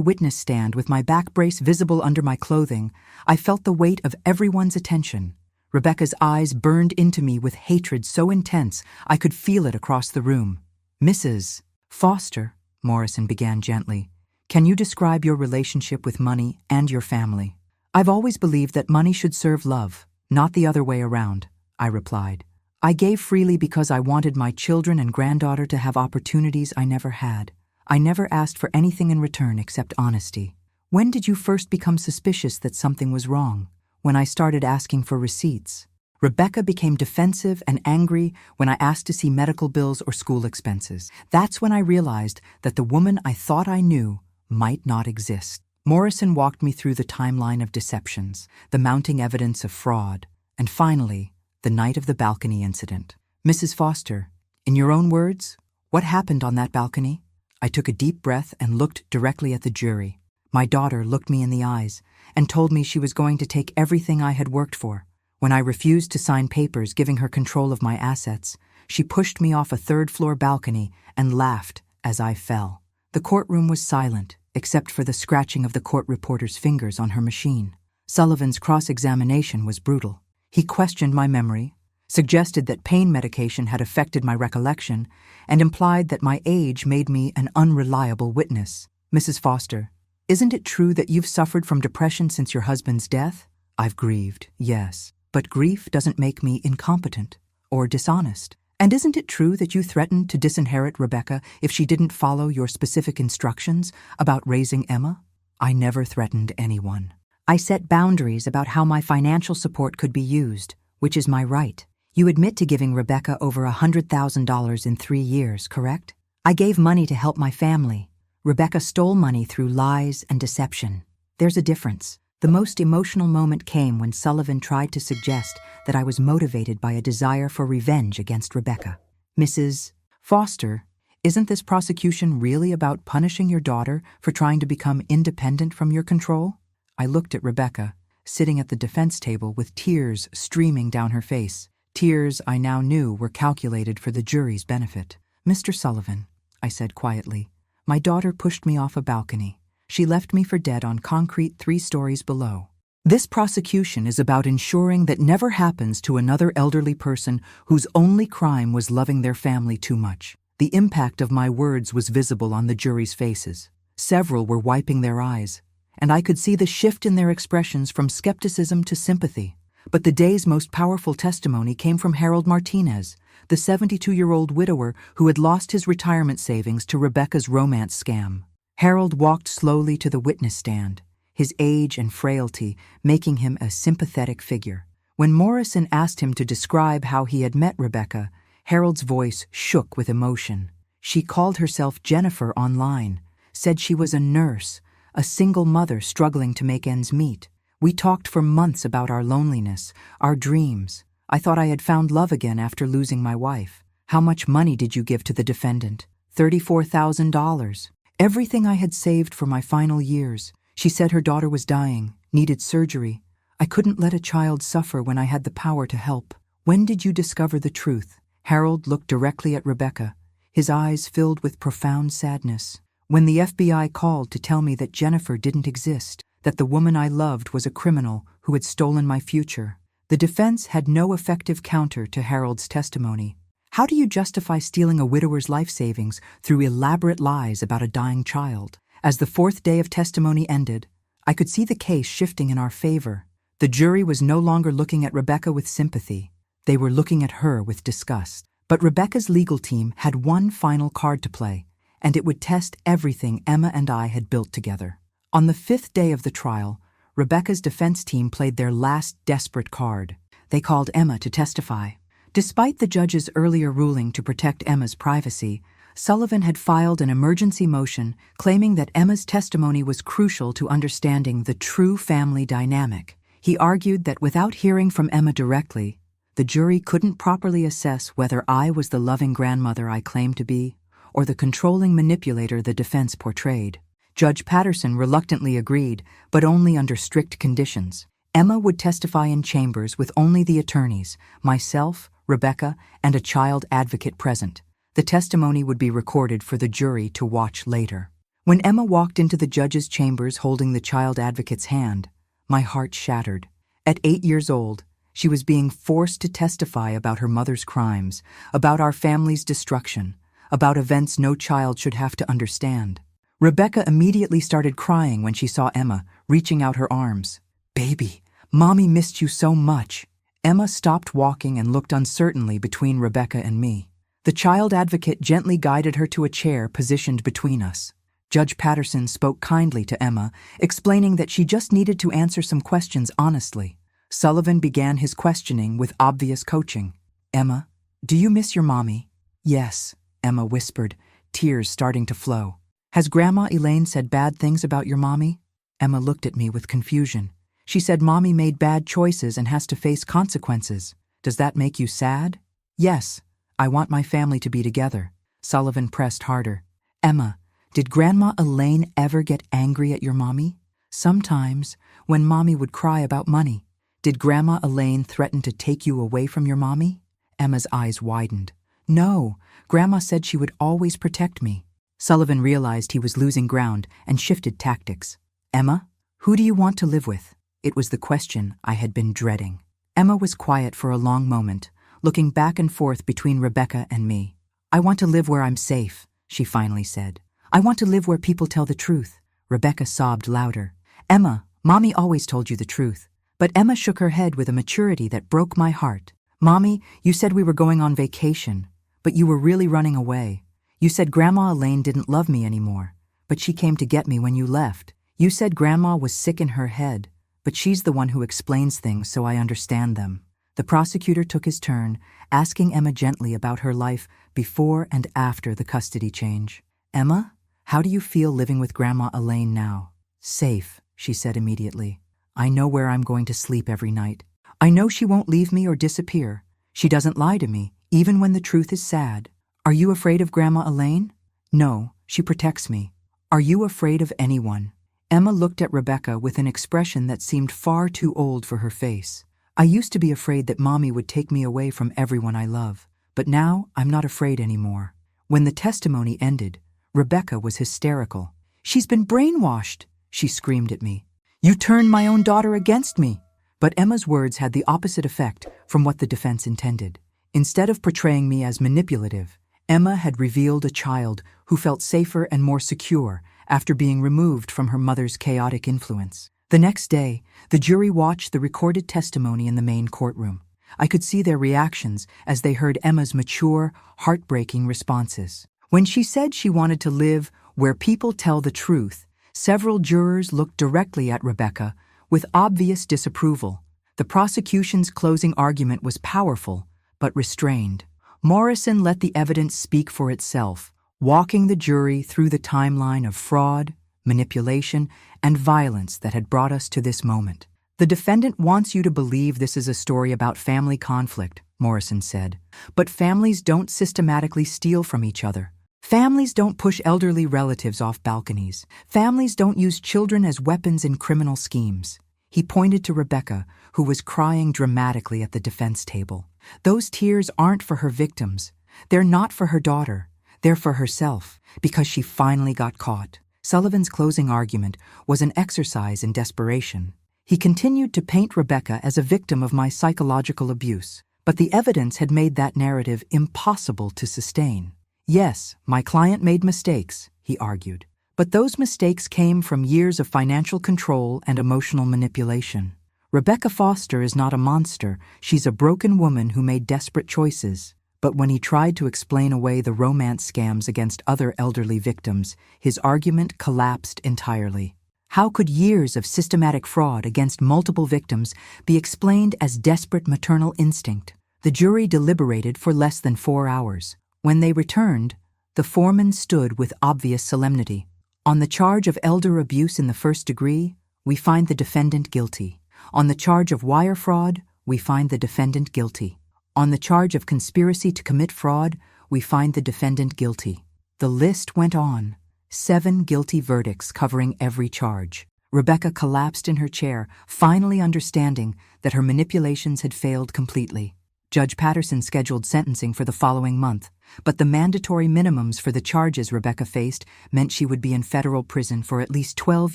witness stand with my back brace visible under my clothing, I felt the weight of everyone's attention. Rebecca's eyes burned into me with hatred so intense I could feel it across the room. "Mrs. Foster," Morrison began gently, "can you describe your relationship with money and your family?" "I've always believed that money should serve love, not the other way around," I replied. "I gave freely because I wanted my children and granddaughter to have opportunities I never had. I never asked for anything in return except honesty." "When did you first become suspicious that something was wrong?" "When I started asking for receipts." Rebecca became defensive and angry when I asked to see medical bills or school expenses. That's when I realized that the woman I thought I knew might not exist. Morrison walked me through the timeline of deceptions, the mounting evidence of fraud, and finally, the night of the balcony incident. "Mrs. Foster, in your own words, what happened on that balcony?" I took a deep breath and looked directly at the jury. My daughter looked me in the eyes and told me she was going to take everything I had worked for. When I refused to sign papers giving her control of my assets, she pushed me off a third-floor balcony and laughed as I fell. The courtroom was silent, except for the scratching of the court reporter's fingers on her machine. Sullivan's cross-examination was brutal. He questioned my memory, suggested that pain medication had affected my recollection, and implied that my age made me an unreliable witness. "Mrs. Foster, isn't it true that you've suffered from depression since your husband's death?" "I've grieved, yes. But grief doesn't make me incompetent or dishonest. And isn't it true that you threatened to disinherit Rebecca if she didn't follow your specific instructions about raising Emma?" "I never threatened anyone. I set boundaries about how my financial support could be used, which is my right." "You admit to giving Rebecca over $100,000 in 3 years, correct?" "I gave money to help my family. Rebecca stole money through lies and deception. There's a difference." The most emotional moment came when Sullivan tried to suggest that I was motivated by a desire for revenge against Rebecca. "Mrs. Foster, isn't this prosecution really about punishing your daughter for trying to become independent from your control?" I looked at Rebecca, sitting at the defense table with tears streaming down her face. Tears I now knew were calculated for the jury's benefit. "Mr. Sullivan," I said quietly, "my daughter pushed me off a balcony. She left me for dead on concrete 3 stories below. This prosecution is about ensuring that never happens to another elderly person whose only crime was loving their family too much." The impact of my words was visible on the jury's faces. Several were wiping their eyes, and I could see the shift in their expressions from skepticism to sympathy. But the day's most powerful testimony came from Harold Martinez, the 72-year-old widower who had lost his retirement savings to Rebecca's romance scam. Harold walked slowly to the witness stand, his age and frailty making him a sympathetic figure. When Morrison asked him to describe how he had met Rebecca, Harold's voice shook with emotion. "She called herself Jennifer online, said she was a nurse, a single mother struggling to make ends meet. We talked for months about our loneliness, our dreams. I thought I had found love again after losing my wife. How much money did you give to the defendant?" $34,000. Everything I had saved for my final years. She said her daughter was dying, needed surgery. I couldn't let a child suffer when I had the power to help. "When did you discover the truth?" Harold looked directly at Rebecca, his eyes filled with profound sadness. "When the FBI called to tell me that Jennifer didn't exist, that the woman I loved was a criminal who had stolen my future." The defense had no effective counter to Harold's testimony. "How do you justify stealing a widower's life savings through elaborate lies about a dying child?" As the 4th day of testimony ended, I could see the case shifting in our favor. The jury was no longer looking at Rebecca with sympathy. They were looking at her with disgust. But Rebecca's legal team had one final card to play, and it would test everything Emma and I had built together. On the 5th day of the trial, Rebecca's defense team played their last desperate card. They called Emma to testify. Despite the judge's earlier ruling to protect Emma's privacy, Sullivan had filed an emergency motion claiming that Emma's testimony was crucial to understanding the true family dynamic. He argued that without hearing from Emma directly, the jury couldn't properly assess whether I was the loving grandmother I claimed to be, or the controlling manipulator the defense portrayed. Judge Patterson reluctantly agreed, but only under strict conditions. Emma would testify in chambers with only the attorneys, myself, Rebecca, and a child advocate present. The testimony would be recorded for the jury to watch later. When Emma walked into the judge's chambers holding the child advocate's hand, my heart shattered. At 8 years old, she was being forced to testify about her mother's crimes, about our family's destruction, about events no child should have to understand. Rebecca immediately started crying when she saw Emma, reaching out her arms. "Baby, Mommy missed you so much." Emma stopped walking and looked uncertainly between Rebecca and me. The child advocate gently guided her to a chair positioned between us. Judge Patterson spoke kindly to Emma, explaining that she just needed to answer some questions honestly. Sullivan began his questioning with obvious coaching. "Emma, do you miss your mommy?" "Yes," Emma whispered, tears starting to flow. "Has Grandma Elaine said bad things about your mommy?" Emma looked at me with confusion. "She said Mommy made bad choices and has to face consequences. Does that make you sad?" "Yes, I want my family to be together." Sullivan pressed harder. "Emma, did Grandma Elaine ever get angry at your mommy?" "Sometimes, when Mommy would cry about money." "Did Grandma Elaine threaten to take you away from your mommy?" Emma's eyes widened. "No, Grandma said she would always protect me." Sullivan realized he was losing ground and shifted tactics. "Emma, who do you want to live with?" It was the question I had been dreading. Emma was quiet for a long moment, looking back and forth between Rebecca and me. "I want to live where I'm safe," she finally said. "I want to live where people tell the truth." Rebecca sobbed louder. "Emma, Mommy always told you the truth." But Emma shook her head with a maturity that broke my heart. "Mommy, you said we were going on vacation, but you were really running away. You said Grandma Elaine didn't love me anymore, but she came to get me when you left. You said Grandma was sick in her head, but she's the one who explains things so I understand them." The prosecutor took his turn, asking Emma gently about her life before and after the custody change. "Emma, how do you feel living with Grandma Elaine now?" "Safe," she said immediately. "I know where I'm going to sleep every night. I know she won't leave me or disappear. She doesn't lie to me, even when the truth is sad." "Are you afraid of Grandma Elaine?" "No, she protects me." "Are you afraid of anyone?" Emma looked at Rebecca with an expression that seemed far too old for her face. "I used to be afraid that Mommy would take me away from everyone I love, but now I'm not afraid anymore." When the testimony ended, Rebecca was hysterical. "She's been brainwashed," she screamed at me. "You turned my own daughter against me." But Emma's words had the opposite effect from what the defense intended. Instead of portraying me as manipulative, Emma had revealed a child who felt safer and more secure after being removed from her mother's chaotic influence. The next day, the jury watched the recorded testimony in the main courtroom. I could see their reactions as they heard Emma's mature, heartbreaking responses. When she said she wanted to live where people tell the truth, several jurors looked directly at Rebecca with obvious disapproval. The prosecution's closing argument was powerful, but restrained. Morrison let the evidence speak for itself, walking the jury through the timeline of fraud, manipulation, and violence that had brought us to this moment. "The defendant wants you to believe this is a story about family conflict," Morrison said. "But families don't systematically steal from each other. Families don't push elderly relatives off balconies. Families don't use children as weapons in criminal schemes." He pointed to Rebecca, who was crying dramatically at the defense table. "Those tears aren't for her victims. They're not for her daughter. They're for herself, because she finally got caught." Sullivan's closing argument was an exercise in desperation. He continued to paint Rebecca as a victim of my psychological abuse, but the evidence had made that narrative impossible to sustain. "Yes, my client made mistakes," he argued, "but those mistakes came from years of financial control and emotional manipulation. Rebecca Foster is not a monster. She's a broken woman who made desperate choices." But when he tried to explain away the romance scams against other elderly victims, his argument collapsed entirely. How could years of systematic fraud against multiple victims be explained as desperate maternal instinct? The jury deliberated for less than 4 hours. When they returned, the foreman stood with obvious solemnity. "On the charge of elder abuse in the first degree, we find the defendant guilty. On the charge of wire fraud, we find the defendant guilty. On the charge of conspiracy to commit fraud, we find the defendant guilty." The list went on. 7 guilty verdicts covering every charge. Rebecca collapsed in her chair, finally understanding that her manipulations had failed completely. Judge Patterson scheduled sentencing for the following month, but the mandatory minimums for the charges Rebecca faced meant she would be in federal prison for at least 12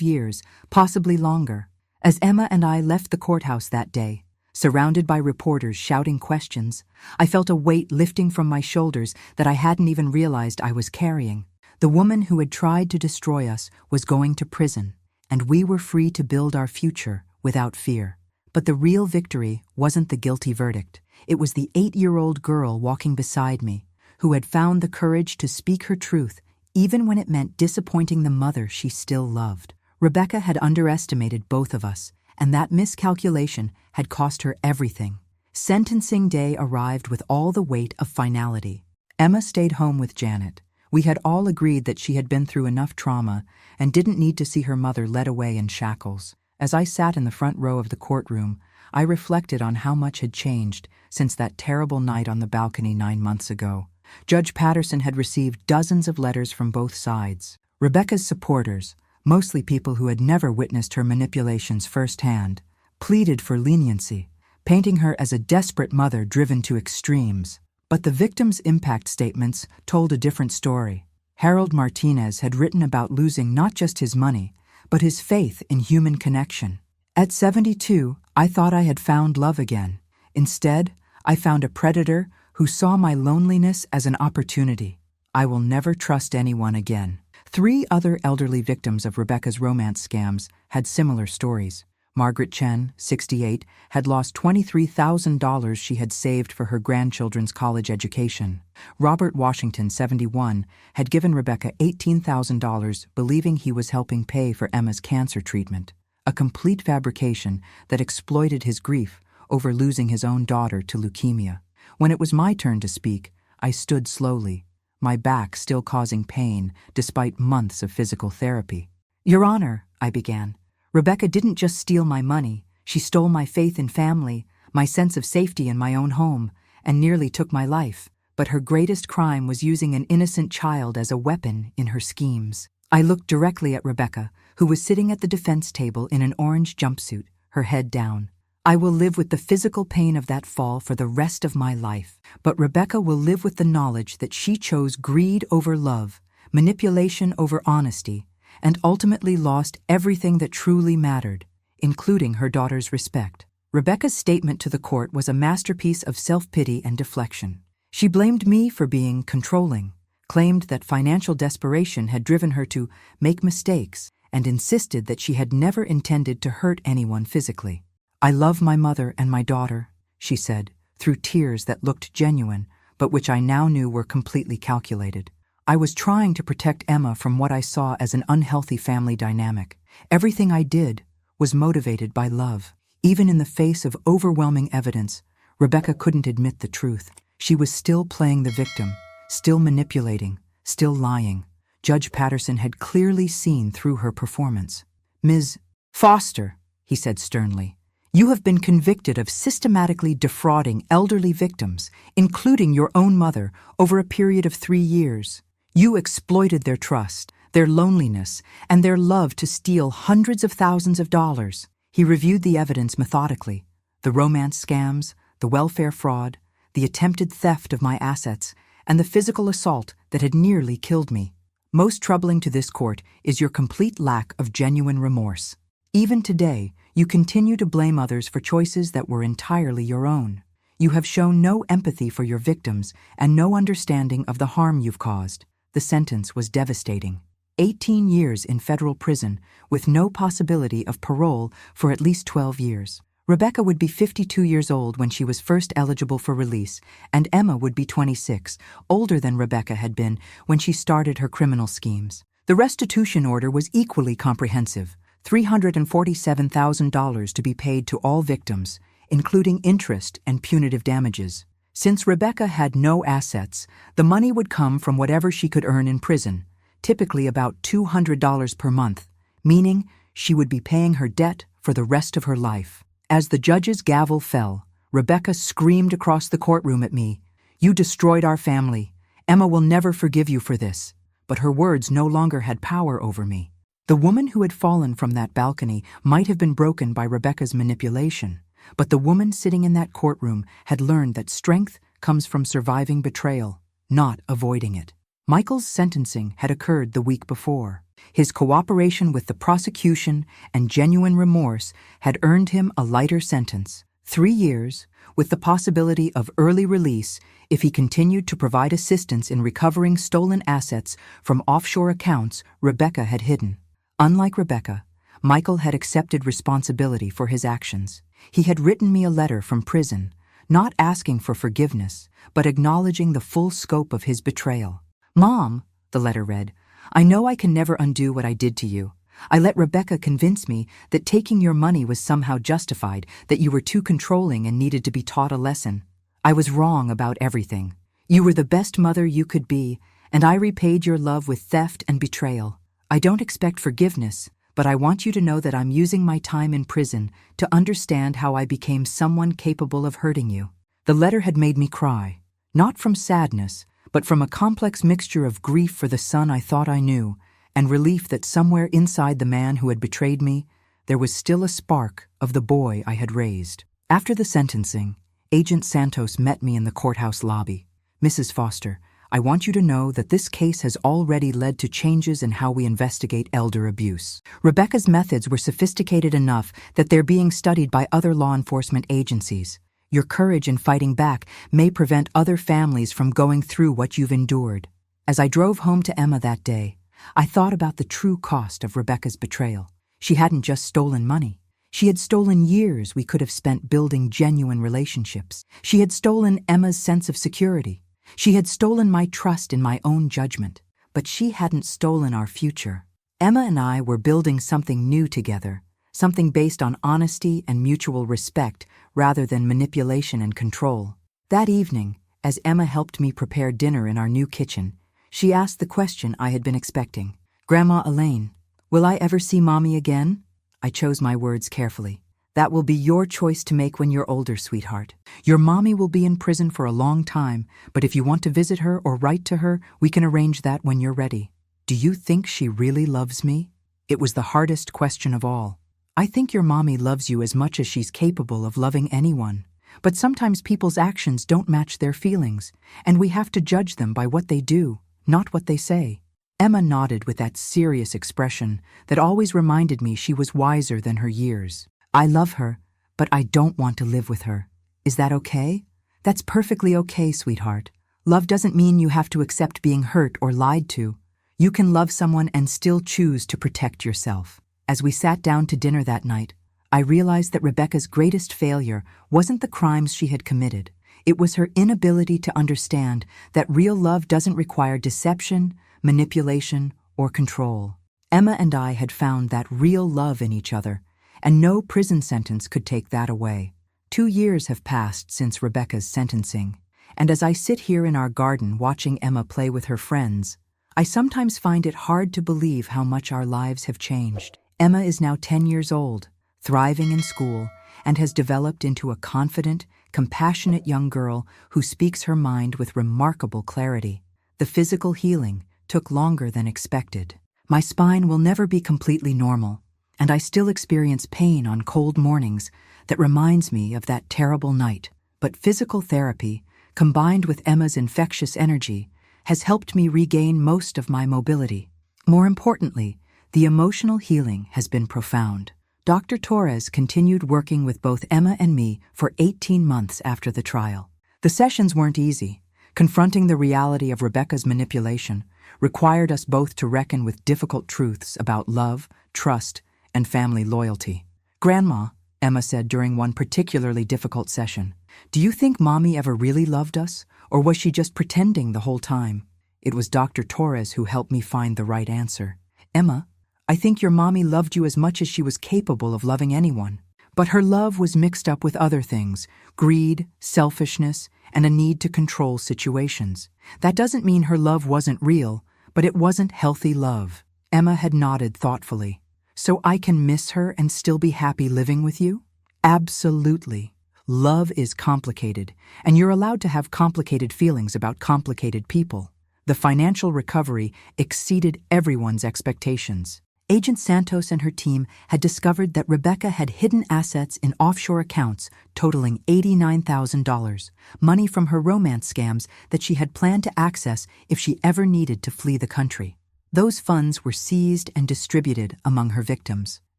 years, possibly longer. As Emma and I left the courthouse that day, surrounded by reporters shouting questions, I felt a weight lifting from my shoulders that I hadn't even realized I was carrying. The woman who had tried to destroy us was going to prison, and we were free to build our future without fear. But the real victory wasn't the guilty verdict. It was the 8-year-old girl walking beside me, who had found the courage to speak her truth, even when it meant disappointing the mother she still loved. Rebecca had underestimated both of us, and that miscalculation had cost her everything. Sentencing day arrived with all the weight of finality. Emma stayed home with Janet. We had all agreed that she had been through enough trauma and didn't need to see her mother led away in shackles. As I sat in the front row of the courtroom, I reflected on how much had changed since that terrible night on the balcony 9 months ago. Judge Patterson had received dozens of letters from both sides. Rebecca's supporters, mostly people who had never witnessed her manipulations firsthand, pleaded for leniency, painting her as a desperate mother driven to extremes. But the victims' impact statements told a different story. Harold Martinez had written about losing not just his money, but his faith in human connection. At 72, I thought I had found love again. Instead, I found a predator who saw my loneliness as an opportunity. I will never trust anyone again. 3 other elderly victims of Rebecca's romance scams had similar stories. Margaret Chen, 68, had lost $23,000 she had saved for her grandchildren's college education. Robert Washington, 71, had given Rebecca $18,000 believing he was helping pay for Emma's cancer treatment, a complete fabrication that exploited his grief over losing his own daughter to leukemia. When it was my turn to speak, I stood slowly, my back still causing pain despite months of physical therapy. "Your Honor," I began, "Rebecca didn't just steal my money. She stole my faith in family, my sense of safety in my own home, and nearly took my life. But her greatest crime was using an innocent child as a weapon in her schemes." I looked directly at Rebecca, who was sitting at the defense table in an orange jumpsuit, her head down. "I will live with the physical pain of that fall for the rest of my life, but Rebecca will live with the knowledge that she chose greed over love, manipulation over honesty, and ultimately lost everything that truly mattered, including her daughter's respect." Rebecca's statement to the court was a masterpiece of self-pity and deflection. She blamed me for being controlling, claimed that financial desperation had driven her to make mistakes, and insisted that she had never intended to hurt anyone physically. "I love my mother and my daughter," she said, through tears that looked genuine, but which I now knew were completely calculated. "I was trying to protect Emma from what I saw as an unhealthy family dynamic. Everything I did was motivated by love." Even in the face of overwhelming evidence, Rebecca couldn't admit the truth. She was still playing the victim, still manipulating, still lying. Judge Patterson had clearly seen through her performance. "Ms. Foster," he said sternly, "you have been convicted of systematically defrauding elderly victims, including your own mother, over a period of 3 years. You exploited their trust, their loneliness, and their love to steal hundreds of thousands of dollars." He reviewed the evidence methodically: the romance scams, the welfare fraud, the attempted theft of my assets, and the physical assault that had nearly killed me. Most troubling to this court is your complete lack of genuine remorse. Even today, you continue to blame others for choices that were entirely your own. You have shown no empathy for your victims and no understanding of the harm you've caused. The sentence was devastating. 18 years in federal prison with no possibility of parole for at least 12 years. Rebecca would be 52 years old when she was first eligible for release, and Emma would be 26, older than Rebecca had been when she started her criminal schemes. The restitution order was equally comprehensive: $347,000 to be paid to all victims, including interest and punitive damages. Since Rebecca had no assets, the money would come from whatever she could earn in prison, typically about $200 per month, meaning she would be paying her debt for the rest of her life. As the judge's gavel fell, Rebecca screamed across the courtroom at me, "You destroyed our family. Emma will never forgive you for this." But her words no longer had power over me. The woman who had fallen from that balcony might have been broken by Rebecca's manipulation, but the woman sitting in that courtroom had learned that strength comes from surviving betrayal, not avoiding it. Michael's sentencing had occurred the week before. His cooperation with the prosecution and genuine remorse had earned him a lighter sentence, 3 years, with the possibility of early release if he continued to provide assistance in recovering stolen assets from offshore accounts Rebecca had hidden. Unlike Rebecca, Michael had accepted responsibility for his actions. He had written me a letter from prison, not asking for forgiveness, but acknowledging the full scope of his betrayal. "Mom," the letter read, "I know I can never undo what I did to you. I let Rebecca convince me that taking your money was somehow justified, that you were too controlling and needed to be taught a lesson. I was wrong about everything. You were the best mother you could be, and I repaid your love with theft and betrayal. I don't expect forgiveness, but I want you to know that I'm using my time in prison to understand how I became someone capable of hurting you." The letter had made me cry, not from sadness, but from a complex mixture of grief for the son I thought I knew, and relief that somewhere inside the man who had betrayed me, there was still a spark of the boy I had raised. After the sentencing, Agent Santos met me in the courthouse lobby. "Mrs. Foster, I want you to know that this case has already led to changes in how we investigate elder abuse. Rebecca's methods were sophisticated enough that they're being studied by other law enforcement agencies. Your courage in fighting back may prevent other families from going through what you've endured." As I drove home to Emma that day, I thought about the true cost of Rebecca's betrayal. She hadn't just stolen money. She had stolen years we could have spent building genuine relationships. She had stolen Emma's sense of security. She had stolen my trust in my own judgment. But she hadn't stolen our future. Emma and I were building something new together, something based on honesty and mutual respect rather than manipulation and control. That evening, as Emma helped me prepare dinner in our new kitchen, she asked the question I had been expecting. "Grandma Elaine, will I ever see Mommy again?" I chose my words carefully. "That will be your choice to make when you're older, sweetheart. Your mommy will be in prison for a long time, but if you want to visit her or write to her, we can arrange that when you're ready. Do you think she really loves me?" It was the hardest question of all. "I think your mommy loves you as much as she's capable of loving anyone. But sometimes people's actions don't match their feelings, and we have to judge them by what they do, not what they say." Emma nodded with that serious expression that always reminded me she was wiser than her years. "I love her, but I don't want to live with her. Is that okay?" "That's perfectly okay, sweetheart. Love doesn't mean you have to accept being hurt or lied to. You can love someone and still choose to protect yourself." As we sat down to dinner that night, I realized that Rebecca's greatest failure wasn't the crimes she had committed. It was her inability to understand that real love doesn't require deception, manipulation, or control. Emma and I had found that real love in each other, and no prison sentence could take that away. 2 years have passed since Rebecca's sentencing, and as I sit here in our garden watching Emma play with her friends, I sometimes find it hard to believe how much our lives have changed. Emma is now 10 years old, thriving in school, and has developed into a confident, compassionate young girl who speaks her mind with remarkable clarity. The physical healing took longer than expected. My spine will never be completely normal, and I still experience pain on cold mornings that reminds me of that terrible night. But physical therapy, combined with Emma's infectious energy, has helped me regain most of my mobility. More importantly, the emotional healing has been profound. Dr. Torres continued working with both Emma and me for 18 months after the trial. The sessions weren't easy. Confronting the reality of Rebecca's manipulation required us both to reckon with difficult truths about love, trust, and family loyalty. "Grandma," Emma said during one particularly difficult session, "do you think Mommy ever really loved us, or was she just pretending the whole time?" It was Dr. Torres who helped me find the right answer. "Emma, I think your mommy loved you as much as she was capable of loving anyone. But her love was mixed up with other things, greed, selfishness, and a need to control situations. That doesn't mean her love wasn't real, but it wasn't healthy love." Emma had nodded thoughtfully. "So I can miss her and still be happy living with you?" "Absolutely. Love is complicated, and you're allowed to have complicated feelings about complicated people." The financial recovery exceeded everyone's expectations. Agent Santos and her team had discovered that Rebecca had hidden assets in offshore accounts totaling $89,000, money from her romance scams that she had planned to access if she ever needed to flee the country. Those funds were seized and distributed among her victims.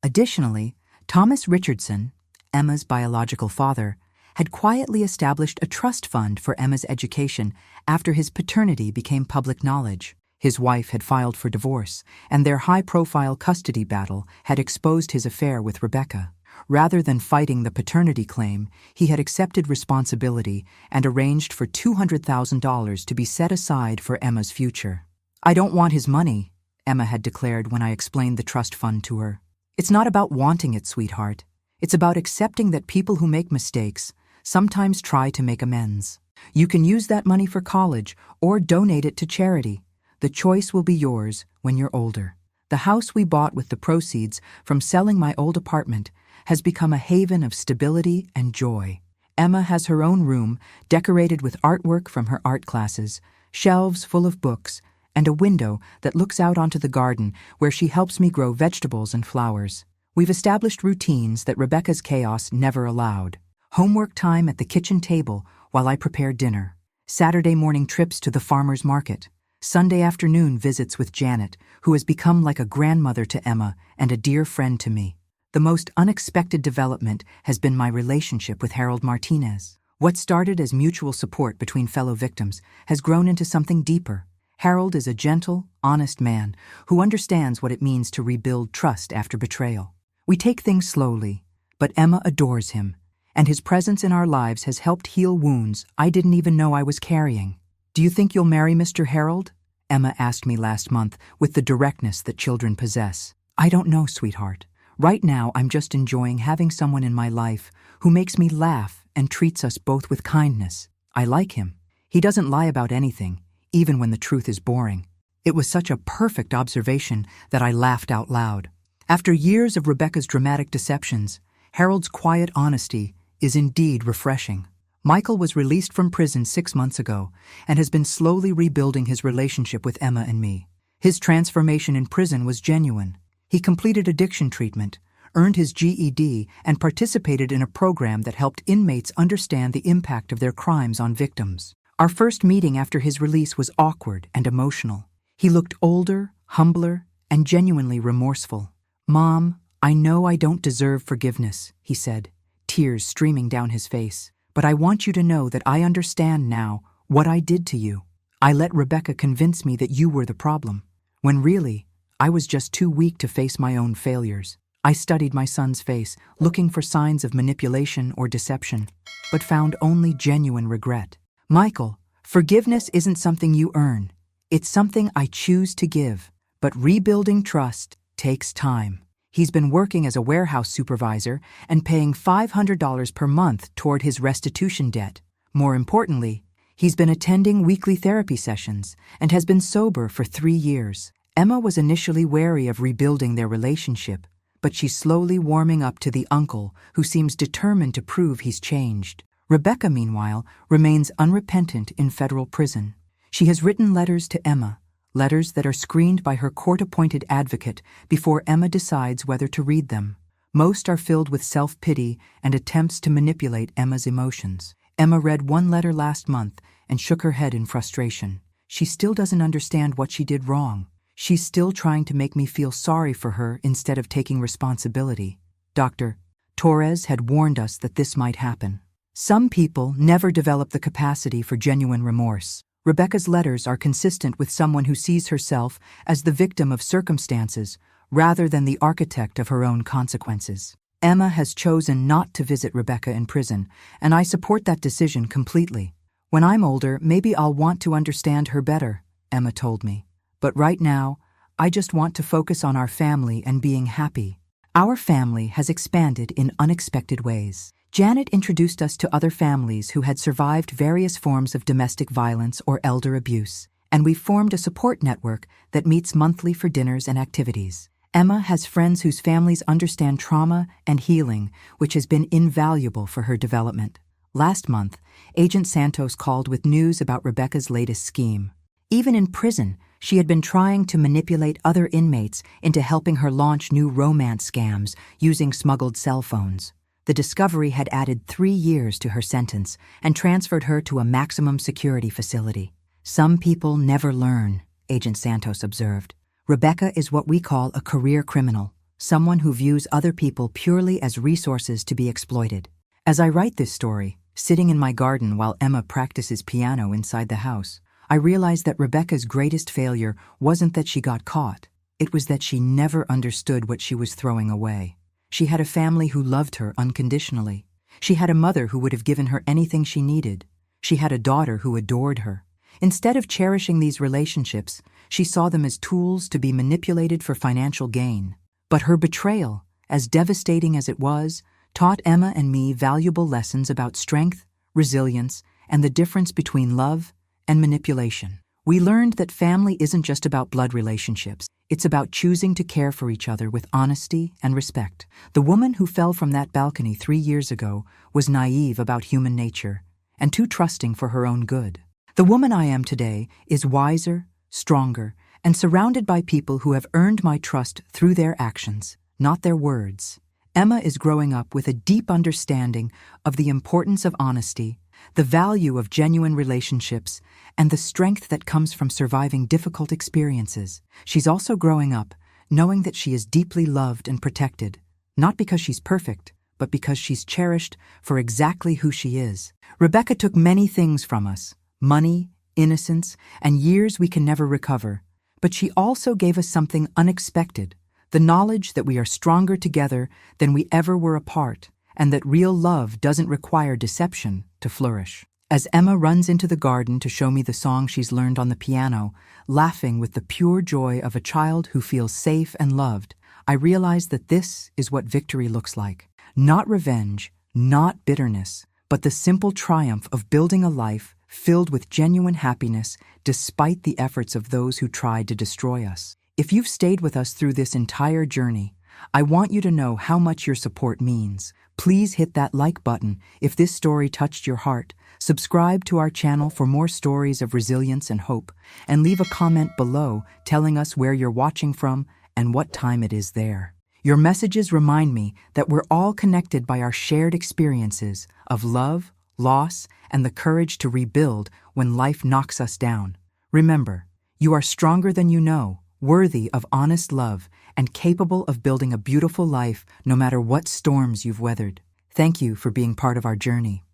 Additionally, Thomas Richardson, Emma's biological father, had quietly established a trust fund for Emma's education after his paternity became public knowledge. His wife had filed for divorce, and their high-profile custody battle had exposed his affair with Rebecca. Rather than fighting the paternity claim, he had accepted responsibility and arranged for $200,000 to be set aside for Emma's future. "I don't want his money," Emma had declared when I explained the trust fund to her. "It's not about wanting it, sweetheart. It's about accepting that people who make mistakes sometimes try to make amends. You can use that money for college or donate it to charity. The choice will be yours when you're older." The house we bought with the proceeds from selling my old apartment has become a haven of stability and joy. Emma has her own room decorated with artwork from her art classes, shelves full of books, and a window that looks out onto the garden where she helps me grow vegetables and flowers. We've established routines that Rebecca's chaos never allowed. Homework time at the kitchen table while I prepare dinner. Saturday morning trips to the farmer's market. Sunday afternoon visits with Janet, who has become like a grandmother to Emma and a dear friend to me. The most unexpected development has been my relationship with Harold Martinez. What started as mutual support between fellow victims has grown into something deeper. Harold is a gentle, honest man who understands what it means to rebuild trust after betrayal. We take things slowly, but Emma adores him, and his presence in our lives has helped heal wounds I didn't even know I was carrying. "Do you think you'll marry Mr. Harold?" Emma asked me last month with the directness that children possess. "I don't know, sweetheart. Right now I'm just enjoying having someone in my life who makes me laugh and treats us both with kindness. I like him. He doesn't lie about anything, even when the truth is boring." It was such a perfect observation that I laughed out loud. After years of Rebecca's dramatic deceptions, Harold's quiet honesty is indeed refreshing. Michael was released from prison 6 months ago and has been slowly rebuilding his relationship with Emma and me. His transformation in prison was genuine. He completed addiction treatment, earned his GED, and participated in a program that helped inmates understand the impact of their crimes on victims. Our first meeting after his release was awkward and emotional. He looked older, humbler, and genuinely remorseful. "Mom, I know I don't deserve forgiveness," he said, tears streaming down his face. "But I want you to know that I understand now what I did to you. I let Rebecca convince me that you were the problem, when really, I was just too weak to face my own failures. I studied my son's face, looking for signs of manipulation or deception, but found only genuine regret. Michael, forgiveness isn't something you earn. It's something I choose to give. But rebuilding trust takes time." He's been working as a warehouse supervisor and paying $500 per month toward his restitution debt. More importantly, he's been attending weekly therapy sessions and has been sober for 3 years. Emma was initially wary of rebuilding their relationship, but she's slowly warming up to the uncle who seems determined to prove he's changed. Rebecca, meanwhile, remains unrepentant in federal prison. She has written letters to Emma, letters that are screened by her court-appointed advocate before Emma decides whether to read them. Most are filled with self-pity and attempts to manipulate Emma's emotions. Emma read one letter last month and shook her head in frustration. She still doesn't understand what she did wrong. She's still trying to make me feel sorry for her instead of taking responsibility. Dr. Torres had warned us that this might happen. Some people never develop the capacity for genuine remorse. Rebecca's letters are consistent with someone who sees herself as the victim of circumstances rather than the architect of her own consequences. Emma has chosen not to visit Rebecca in prison, and I support that decision completely. "When I'm older, maybe I'll want to understand her better," Emma told me. "But right now, I just want to focus on our family and being happy." Our family has expanded in unexpected ways. Janet introduced us to other families who had survived various forms of domestic violence or elder abuse, and we formed a support network that meets monthly for dinners and activities. Emma has friends whose families understand trauma and healing, which has been invaluable for her development. Last month, Agent Santos called with news about Rebecca's latest scheme. Even in prison, she had been trying to manipulate other inmates into helping her launch new romance scams using smuggled cell phones. The discovery had added 3 years to her sentence and transferred her to a maximum security facility. Some people never learn, Agent Santos observed. Rebecca is what we call a career criminal, someone who views other people purely as resources to be exploited. As I write this story, sitting in my garden while Emma practices piano inside the house, I realized that Rebecca's greatest failure wasn't that she got caught. It was that she never understood what she was throwing away. She had a family who loved her unconditionally. She had a mother who would have given her anything she needed. She had a daughter who adored her. Instead of cherishing these relationships, she saw them as tools to be manipulated for financial gain. But her betrayal, as devastating as it was, taught Emma and me valuable lessons about strength, resilience, and the difference between love and manipulation. We learned that family isn't just about blood relationships. It's about choosing to care for each other with honesty and respect. The woman who fell from that balcony 3 years ago was naive about human nature and too trusting for her own good. The woman I am today is wiser, stronger, and surrounded by people who have earned my trust through their actions, not their words. Emma is growing up with a deep understanding of the importance of honesty, the value of genuine relationships, and the strength that comes from surviving difficult experiences. She's also growing up knowing that she is deeply loved and protected, not because she's perfect, but because she's cherished for exactly who she is. Rebecca took many things from us: money, innocence, and years we can never recover. But she also gave us something unexpected: the knowledge that we are stronger together than we ever were apart, and that real love doesn't require deception to flourish. As Emma runs into the garden to show me the song she's learned on the piano, laughing with the pure joy of a child who feels safe and loved, I realize that this is what victory looks like. Not revenge, not bitterness, but the simple triumph of building a life filled with genuine happiness despite the efforts of those who tried to destroy us. If you've stayed with us through this entire journey, I want you to know how much your support means. Please hit that like button if this story touched your heart, subscribe to our channel for more stories of resilience and hope, and leave a comment below telling us where you're watching from and what time it is there. Your messages remind me that we're all connected by our shared experiences of love, loss, and the courage to rebuild when life knocks us down. Remember, you are stronger than you know, worthy of honest love, and capable of building a beautiful life no matter what storms you've weathered. Thank you for being part of our journey.